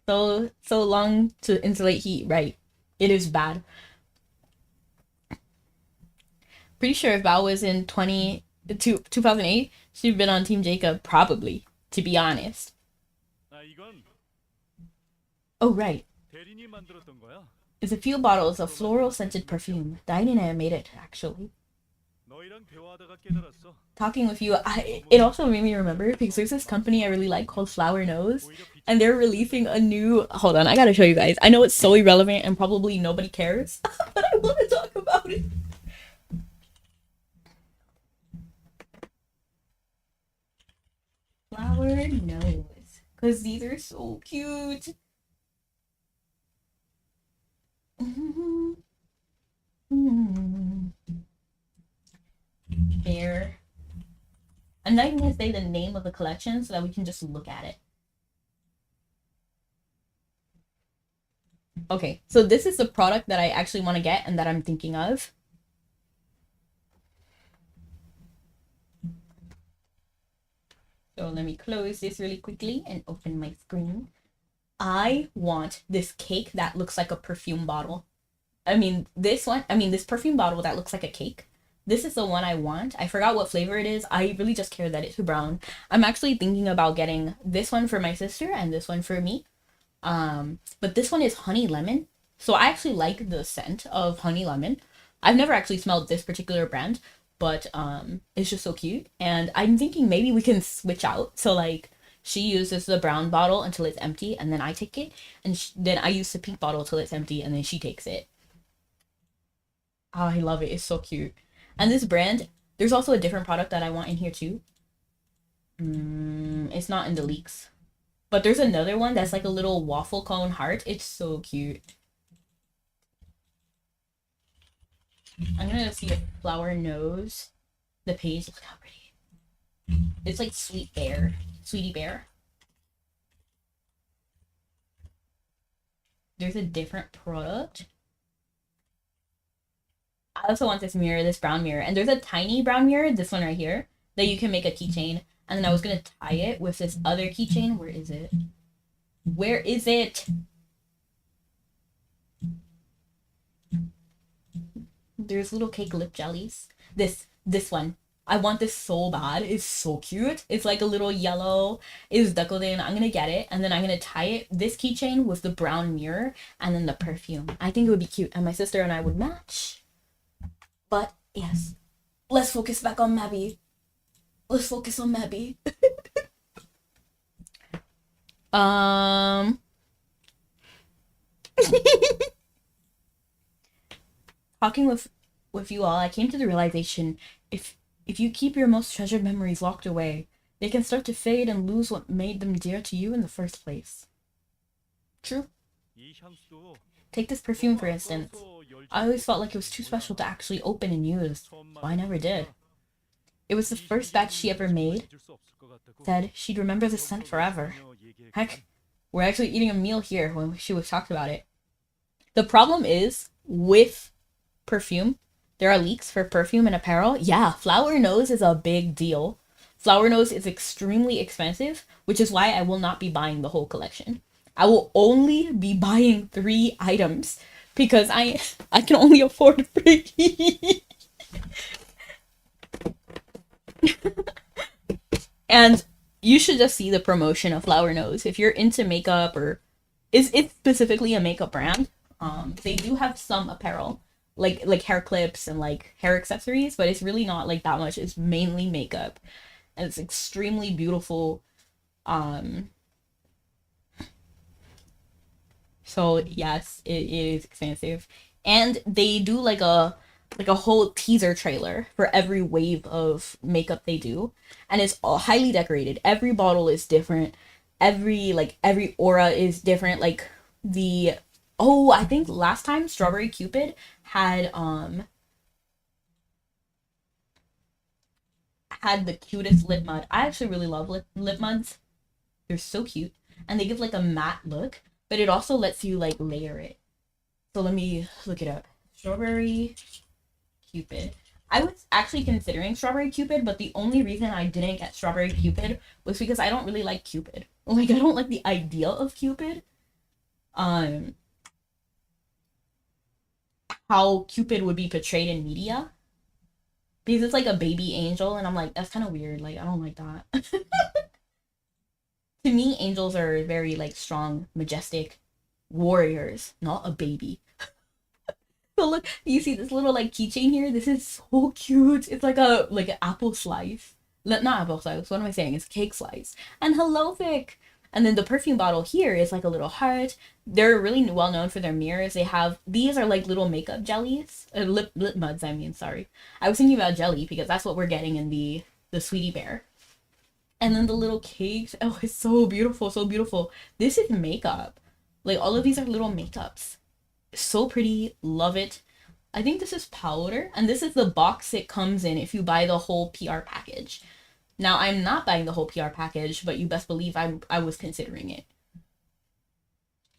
So long to insulate heat, right? It is bad. Pretty sure if Bao was in 2008, she'd been on Team Jacob, probably, to be honest. 아, 이건 Oh, right. 대리님 만들었던 거야. It's a few bottles of floral scented perfume. Diana made it, actually. 너희랑 대화하다가 깨달았어. Talking with you, it also made me remember, because there's this company I really like called Flower Nose, and they're releasing a new. Hold on, I gotta show you guys. I know it's so irrelevant and probably nobody cares, but I want to talk about it. Flower Nose, because these are so cute. There. I'm not even gonna say the name of the collection so that we can just look at it. Okay, so this is the product that I actually want to get and that I'm thinking of. So let me close this really quickly and open my screen. I want this cake that looks like a perfume bottle. This perfume bottle that looks like a cake. This is the one I want. I forgot what flavor it is. I really just care that it's brown. I'm actually thinking about getting this one for my sister and this one for me. But this one is honey lemon. So I actually like the scent of honey lemon. I've never actually smelled this particular brand, but it's just so cute. And I'm thinking maybe we can switch out. So like she uses the brown bottle until it's empty, and then I take it, and then I use the pink bottle till it's empty, and then she takes it. Oh, I love it. It's so cute. And this brand, there's also a different product that I want in here too. It's not in the leaks. But there's another one that's like a little waffle cone heart. It's so cute. I'm gonna see if Flower knows the page. Look how pretty. It's like Sweetie Bear. There's a different product. I also want this mirror, this brown mirror. And there's a tiny brown mirror, this one right here, that you can make a keychain. And then I was gonna tie it with this other keychain. Where is it? Where is it? There's little cake lip jellies. This one. I want this so bad. It's so cute. It's like a little yellow. It's decorated in. I'm gonna get it, and then I'm gonna tie it, this keychain, with the brown mirror and then the perfume. I think it would be cute, and my sister and I would match. But yes, let's focus back on Mabi. Let's focus on Mabi. Talking with you all, I came to the realization if you keep your most treasured memories locked away, they can start to fade and lose what made them dear to you in the first place. True. Take this perfume for instance. I always felt like it was too special to actually open and use, so I never did. It was the first batch she ever made. Said she'd remember the scent forever. Heck, we're actually eating a meal here when she was talked about it. The problem is, with perfume, there are leaks for perfume and apparel. Yeah, Flower Nose is a big deal. Flower Nose is extremely expensive, which is why I will not be buying the whole collection. I will only be buying 3 items because I can only afford 3. And you should just see the promotion of Flower Nose if you're into makeup, or it's specifically a makeup brand. They do have some apparel, like hair clips and like hair accessories, but it's really not like that much. It's mainly makeup, and it's extremely beautiful. So yes, it is expensive, and they do like a whole teaser trailer for every wave of makeup they do, and it's all highly decorated. Every bottle is different. Every aura is different. Like I think last time Strawberry Cupid had the cutest lip mud. I actually really love lip muds. They're so cute, and they give like a matte look, but it also lets you like layer it. So let me look it up. Strawberry Cupid. I was actually considering Strawberry Cupid, but the only reason I didn't get Strawberry Cupid was because I don't really like Cupid. Like, I don't like the idea of Cupid. How Cupid would be portrayed in media. Because it's like a baby angel, and I'm like, that's kind of weird. Like, I don't like that. To me, angels are very, like, strong, majestic warriors, not a baby. So look, you see this little like keychain here? This is so cute. It's like an apple slice. Not apple slice, what am I saying? It's cake slice. And hello, Vic! And then the perfume bottle here is like a little heart. They're really well known for their mirrors. These are like little makeup jellies. Lip muds, I mean, sorry. I was thinking about jelly because that's what we're getting in the Sweetie Bear. And then the little cakes. Oh, it's so beautiful, so beautiful. This is makeup. Like, all of these are little makeups. So pretty, love it. I think this is powder, and this is the box it comes in if you buy the whole PR package. Now, I'm not buying the whole PR package, but you best believe I was considering it.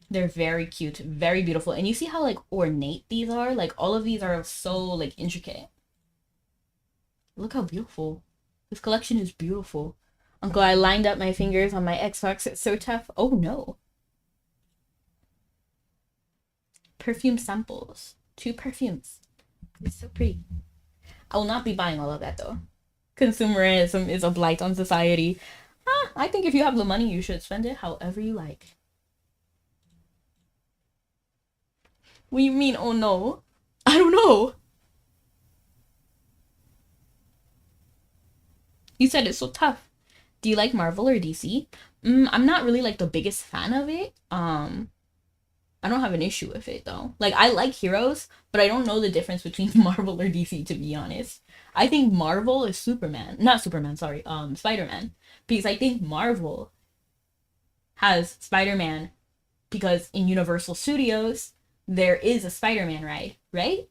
They're very cute, very beautiful. And you see how like ornate these are? Like all of these are so like intricate. Look how beautiful. This collection is beautiful. Uncle, I lined up my fingers on my Xbox. It's so tough. Oh no. Perfume samples. 2 perfumes. It's so pretty. I will not be buying all of that though. Consumerism is a blight on society. I think if you have the money, you should spend it however you like. What do you mean, oh no? I don't know. You said it's so tough. Do you like Marvel or DC? I'm not really like the biggest fan of it. I don't have an issue with it though. Like I like heroes, but I don't know the difference between Marvel or DC to be honest. I think Marvel is Superman. Not Superman, sorry. Spider-Man. Because I think Marvel has Spider-Man because in Universal Studios there is a Spider-Man ride, right?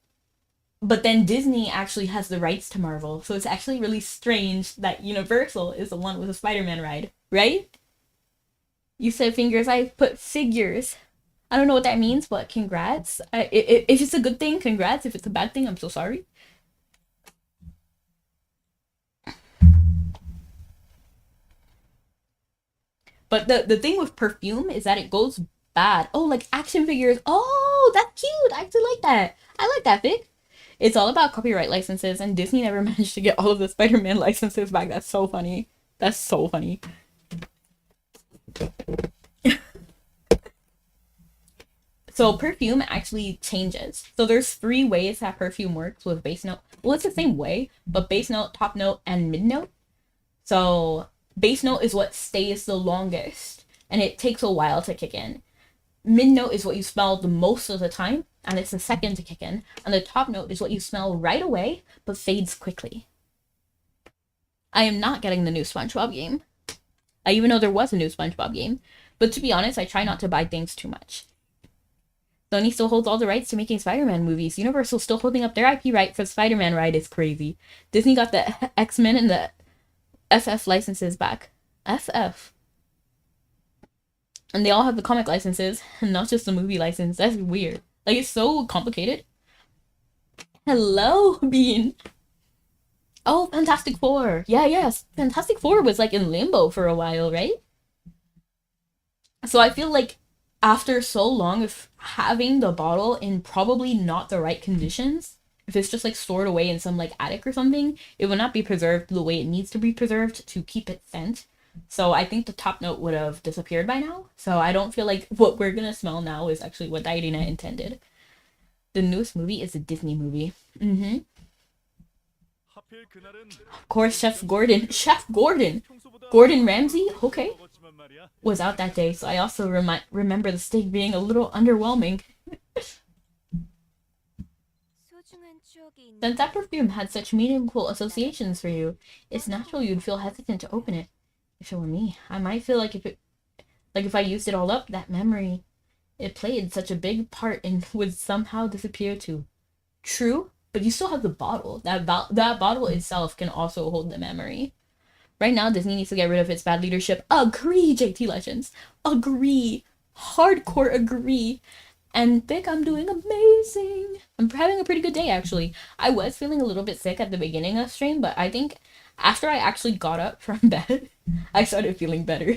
But then Disney actually has the rights to Marvel. So it's actually really strange that Universal is the one with a Spider-Man ride, right? You said fingers, I put figures. I don't know what that means, but congrats. If it's a good thing, congrats. If it's a bad thing, I'm so sorry. But the thing with perfume is that it goes bad. Oh, like action figures. Oh, that's cute. I actually like that. I like that, Vic. It's all about copyright licenses, and Disney never managed to get all of the Spider-Man licenses back. That's so funny. That's so funny. So perfume actually changes. So there's 3 ways that perfume works with base note. Well, it's the same way, but base note, top note, and mid note. So base note is what stays the longest, and it takes a while to kick in. Mid note is what you smell the most of the time, and it's the second to kick in. And the top note is what you smell right away, but fades quickly. I am not getting the new SpongeBob game. I even know there was a new SpongeBob game. But to be honest, I try not to buy things too much. Sony still holds all the rights to making Spider-Man movies. Universal's still holding up their IP right for the Spider-Man ride. Is crazy. Disney got the X-Men and the FF licenses back. FF. And they all have the comic licenses, and not just the movie license. That's weird. Like, it's so complicated. Hello, Bean. Oh, Fantastic Four. Yeah, yes. Fantastic Four was, like, in limbo for a while, right? So I feel like after so long of having the bottle in probably not the right conditions, if it's just, like, stored away in some, like, attic or something, it would not be preserved the way it needs to be preserved to keep it scent. So I think the top note would have disappeared by now. So I don't feel like what we're gonna smell now is actually what Irina intended. The newest movie is a Disney movie. Of course, Chef Gordon. Chef Gordon! Gordon Ramsay? Okay. Was out that day, so I also remember the steak being a little underwhelming. Since that perfume had such meaningful associations for you, it's natural you'd feel hesitant to open it. If it were me, I might feel like if I used it all up, that memory, it played such a big part and would somehow disappear too. True, but you still have the bottle. That bottle itself can also hold the memory. Right now, Disney needs to get rid of its bad leadership. Agree, JT Legends. Agree. Hardcore agree. And Vic, I'm doing amazing. I'm having a pretty good day, actually. I was feeling a little bit sick at the beginning of stream, but I think after I actually got up from bed, I started feeling better.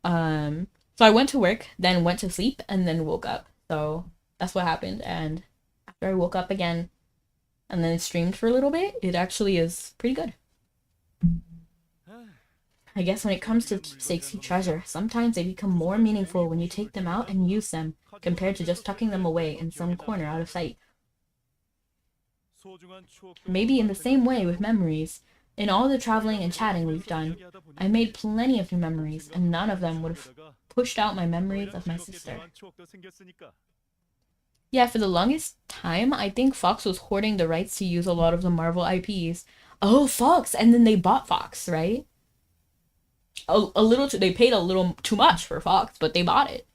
So I went to work, then went to sleep, and then woke up. So that's what happened. And after I woke up again, and then streamed for a little bit, it actually is pretty good. I guess when it comes to keepsakes you treasure, sometimes they become more meaningful when you take them out and use them, compared to just tucking them away in some corner out of sight. Maybe in the same way with memories. In all the traveling and chatting we've done, I made plenty of new memories, and none of them would have pushed out my memories of my sister. Yeah, for the longest time, I think Fox was hoarding the rights to use a lot of the Marvel IPs. Oh, Fox! And then they bought Fox, right? They paid a little too much for Fox, but they bought it.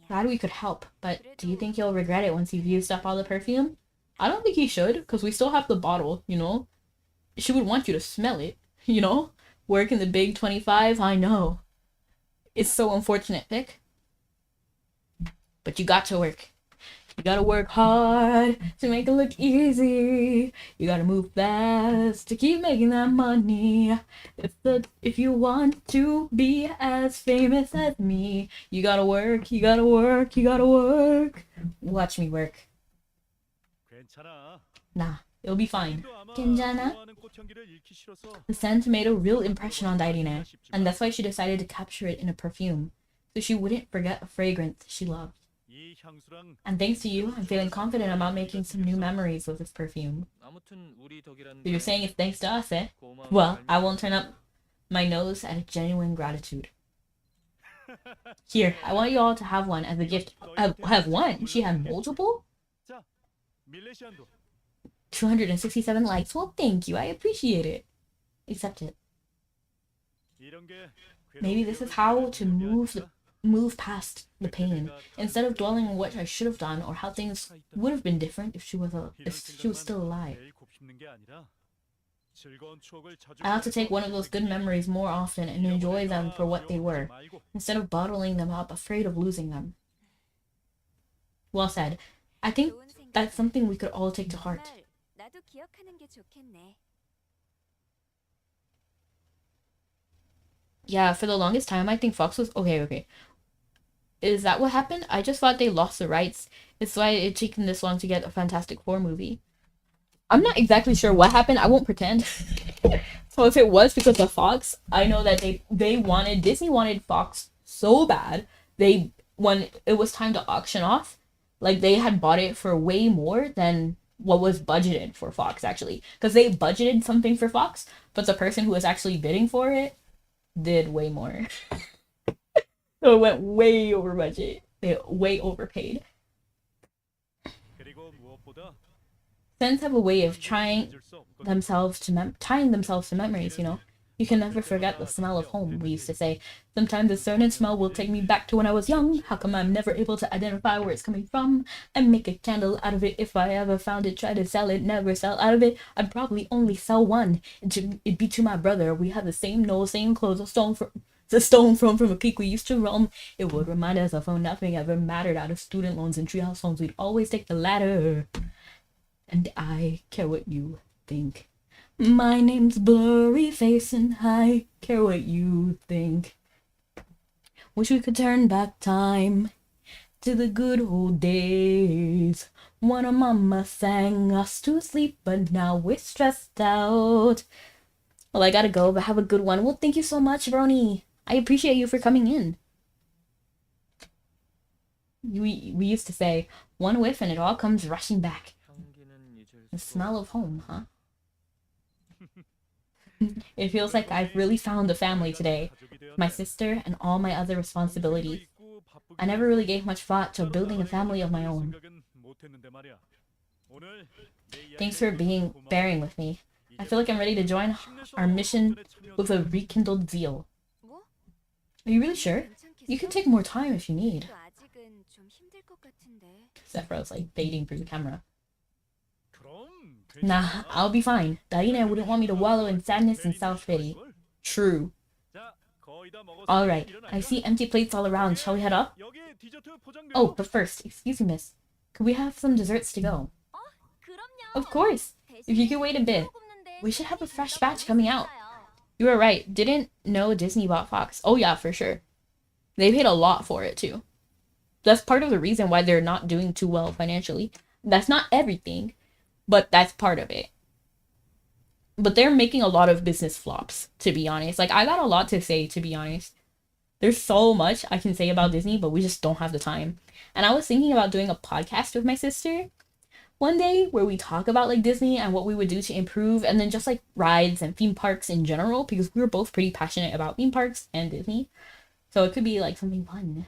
Glad we could help, but do you think you'll regret it once you've used up all the perfume? I don't think he should, because we still have the bottle, you know? She would want you to smell it, you know? Work in the big 25? I know. It's so unfortunate, Pick. But you got to work. You gotta work hard to make it look easy. You gotta move fast to keep making that money. If you want to be as famous as me, you gotta work, you gotta work, you gotta work. Watch me work. 괜찮아. Nah, it'll be fine. 아마 괜찮아? 좋아하는 꽃향기를 잃기 싫어서 The scent made a real impression on Dairine, and that's why she decided to capture it in a perfume, so she wouldn't forget a fragrance she loved. 이 향수랑 And thanks to you, I'm feeling confident about making some new memories with this perfume. 아무튼 우리 덕이라는 So you're saying it's thanks to us, eh? 고마움을 Well, I 알면 won't turn up my nose at genuine gratitude. Here, I want you all to have one as a gift. Have one? She had multiple? 자, 밀레시안도 267 likes. Well, thank you. I appreciate it. Accept it. 이런 게 Maybe this is how to move past the pain instead of dwelling on what I should have done or how things would have been different if she was still alive. 매일 곱씹는 게 아니라 즐거운 추억을 자주 I have to take one of those good memories more often and enjoy them for what they were, instead of bottling them up, afraid of losing them. Well said. I think 좋은 생각. that's something we could all take to heart. 정말 나도 기억하는 게 좋겠네. Yeah, for the longest time, I think Fox was... Okay. Is that what happened? I just thought they lost the rights. It's why it's taken this long to get a Fantastic Four movie. I'm not exactly sure what happened. I won't pretend. So if it was because of Fox, I know that Disney wanted Fox so bad. When it was time to auction off, like they had bought it for way more than what was budgeted for Fox, actually. Because they budgeted something for Fox, but the person who was actually bidding for it did way more. So it went way over budget. They way overpaid. 그리고 무엇보다 Scents have a way of tying 잊을 수 없거든. themselves to memories, you know? You can never forget the smell of home, we used to say. Sometimes a certain smell will take me back to when I was young. How come I'm never able to identify where it's coming from? And make a candle out of it if I ever found it. Try to sell it, never sell out of it. I'd probably only sell one. It'd be to my brother. We had the same nose, same clothes, a stone thrown from a peak we used to roam. It would remind us of how nothing ever mattered out of student loans and treehouse homes. We'd always take the latter. And I care what you think. My name's Blurry Face and I care what you think. Wish we could turn back time to the good old days. When our mama sang us to sleep, but now we're stressed out. Well, I gotta go, but have a good one. Well, thank you so much, Brony. I appreciate you for coming in. We used to say, one whiff and it all comes rushing back. 향기는 잊을 The 수 smell of home, huh? It feels like I've really found a family today. My sister and all my other responsibilities. I never really gave much thought to building a family of my own. Thanks for bearing with me. I feel like I'm ready to join our mission with a rekindled zeal. 뭐? Are you really sure? You can take more time if you need. 또 아직은 좀 힘들 것 같은데. Zephyr's like baiting through the camera. Nah, I'll be fine. Diana wouldn't want me to wallow in sadness and self-pity. True. Alright, I see empty plates all around. Shall we head up? Oh, but first, excuse me, miss. Could we have some desserts to go? 그럼요. Of course! If you could wait a bit. We should have a fresh batch coming out. You were right. Didn't know Disney bought Fox. Oh yeah, for sure. They paid a lot for it, too. That's part of the reason why they're not doing too well financially. That's not everything, but that's part of it. But they're making a lot of business flops, to be honest. Like, I got a lot to say, to be honest. There's so much I can say about Disney, but we just don't have the time. And I was thinking about doing a podcast with my sister one day where we talk about, like, Disney and what we would do to improve, and then just, like, rides and theme parks in general, because we were both pretty passionate about theme parks and Disney. So it could be, like, something fun.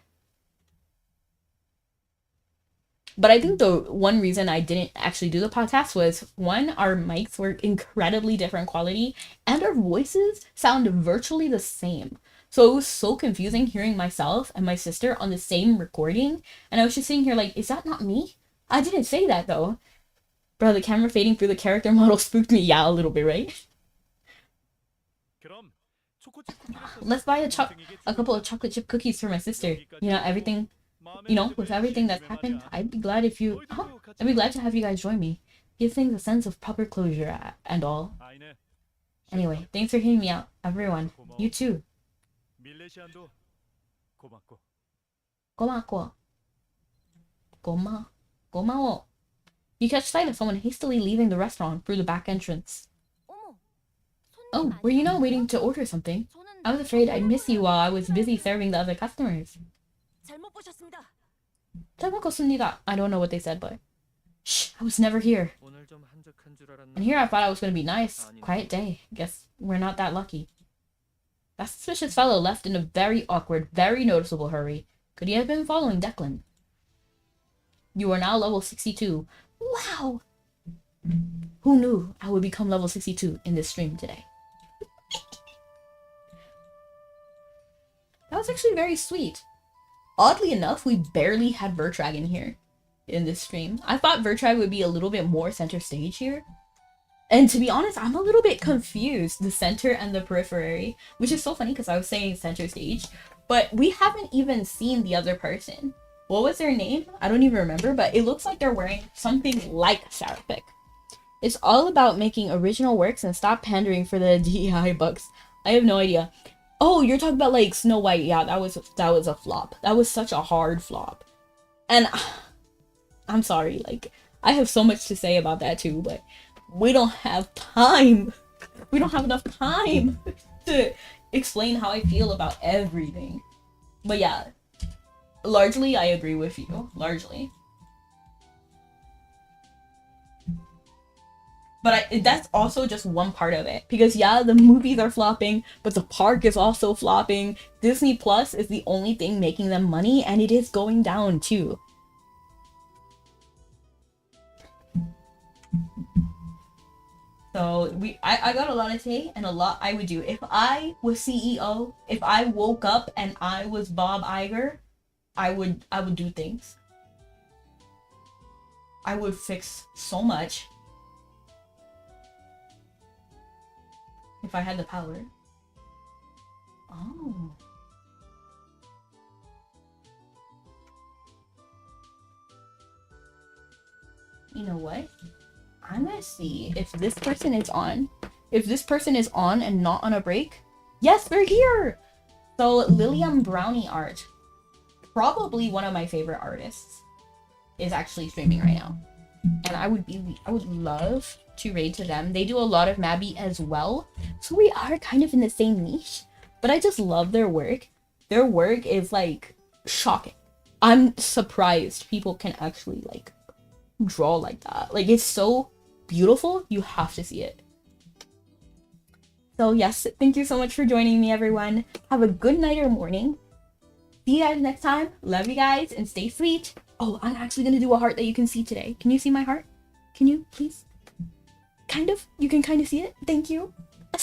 But I think the one reason I didn't actually do the podcast was, one, our mics were incredibly different quality, and our voices sound virtually the same. So it was so confusing hearing myself and my sister on the same recording, and I was just sitting here like, is that not me? I didn't say that, though. Bro, the camera fading through the character model spooked me. Yeah, a little bit, right? 그럼 Let's buy a couple of chocolate chip cookies for my sister. You know, everything, with everything that's happened, I'd be glad I'd be glad to have you guys join me. Give things a sense of proper closure and all. Anyway, thanks for hearing me out, everyone. You too. 고마워. 고마워. You catch sight of someone hastily leaving the restaurant through the back entrance. 어머, Oh, were you not waiting to order something? I was afraid I'd miss you while I was busy serving the other customers. 잘못 보셨습니다. 잘 먹었습니다. I don't know what they said, but shh, I was never here. 오늘 좀 한적한 줄 알았는데. And here I thought I was gonna be nice. Quiet day. Guess we're not that lucky. That suspicious fellow left in a very awkward, very noticeable hurry. Could he have been following Declan? You are now level 62. Wow! Who knew I would become level 62 in this stream today? That was actually very sweet. Oddly enough, we barely had Vertrag in here in this stream. I thought Vertrag would be a little bit more center stage here. And to be honest, I'm a little bit confused, the center and the periphery, which is so funny because I was saying center stage, but we haven't even seen the other person. What was their name? I don't even remember, but it looks like they're wearing something like Serapic. It's all about making original works and stop pandering for the DEI bucks. I have no idea. Oh, you're talking about like Snow White. Yeah, that was a flop. That was such a hard flop. And I'm sorry, like I have so much to say about that too, but we don't have time. We don't have enough time to explain how I feel about everything. But yeah, largely I agree with you. Largely. But that's also just one part of it. Because yeah, the movies are flopping, but the park is also flopping. Disney Plus is the only thing making them money, and it is going down too. So I got a lot to say and a lot I would do. If I was CEO, if I woke up and I was Bob Iger, I would do things. I would fix so much. If I had the power. Oh. You know what? I'm gonna see if this person is on. If this person is on and not on a break. Yes, we're here! So, Lillian Brownie Art. Probably one of my favorite artists. Is actually streaming right now. And I would love to raid to them. They do a lot of Mabi as well. So we are kind of in the same niche. But I just love their work. Their work is like shocking. I'm surprised people can actually like draw like that. Like it's so beautiful. You have to see it. So yes, thank you so much for joining me, everyone. Have a good night or morning. See you guys next time. Love you guys and stay sweet. Oh, I'm actually gonna do a heart that you can see today. Can you see my heart? Can you, please? Kind of? You can kind of see it? Thank you.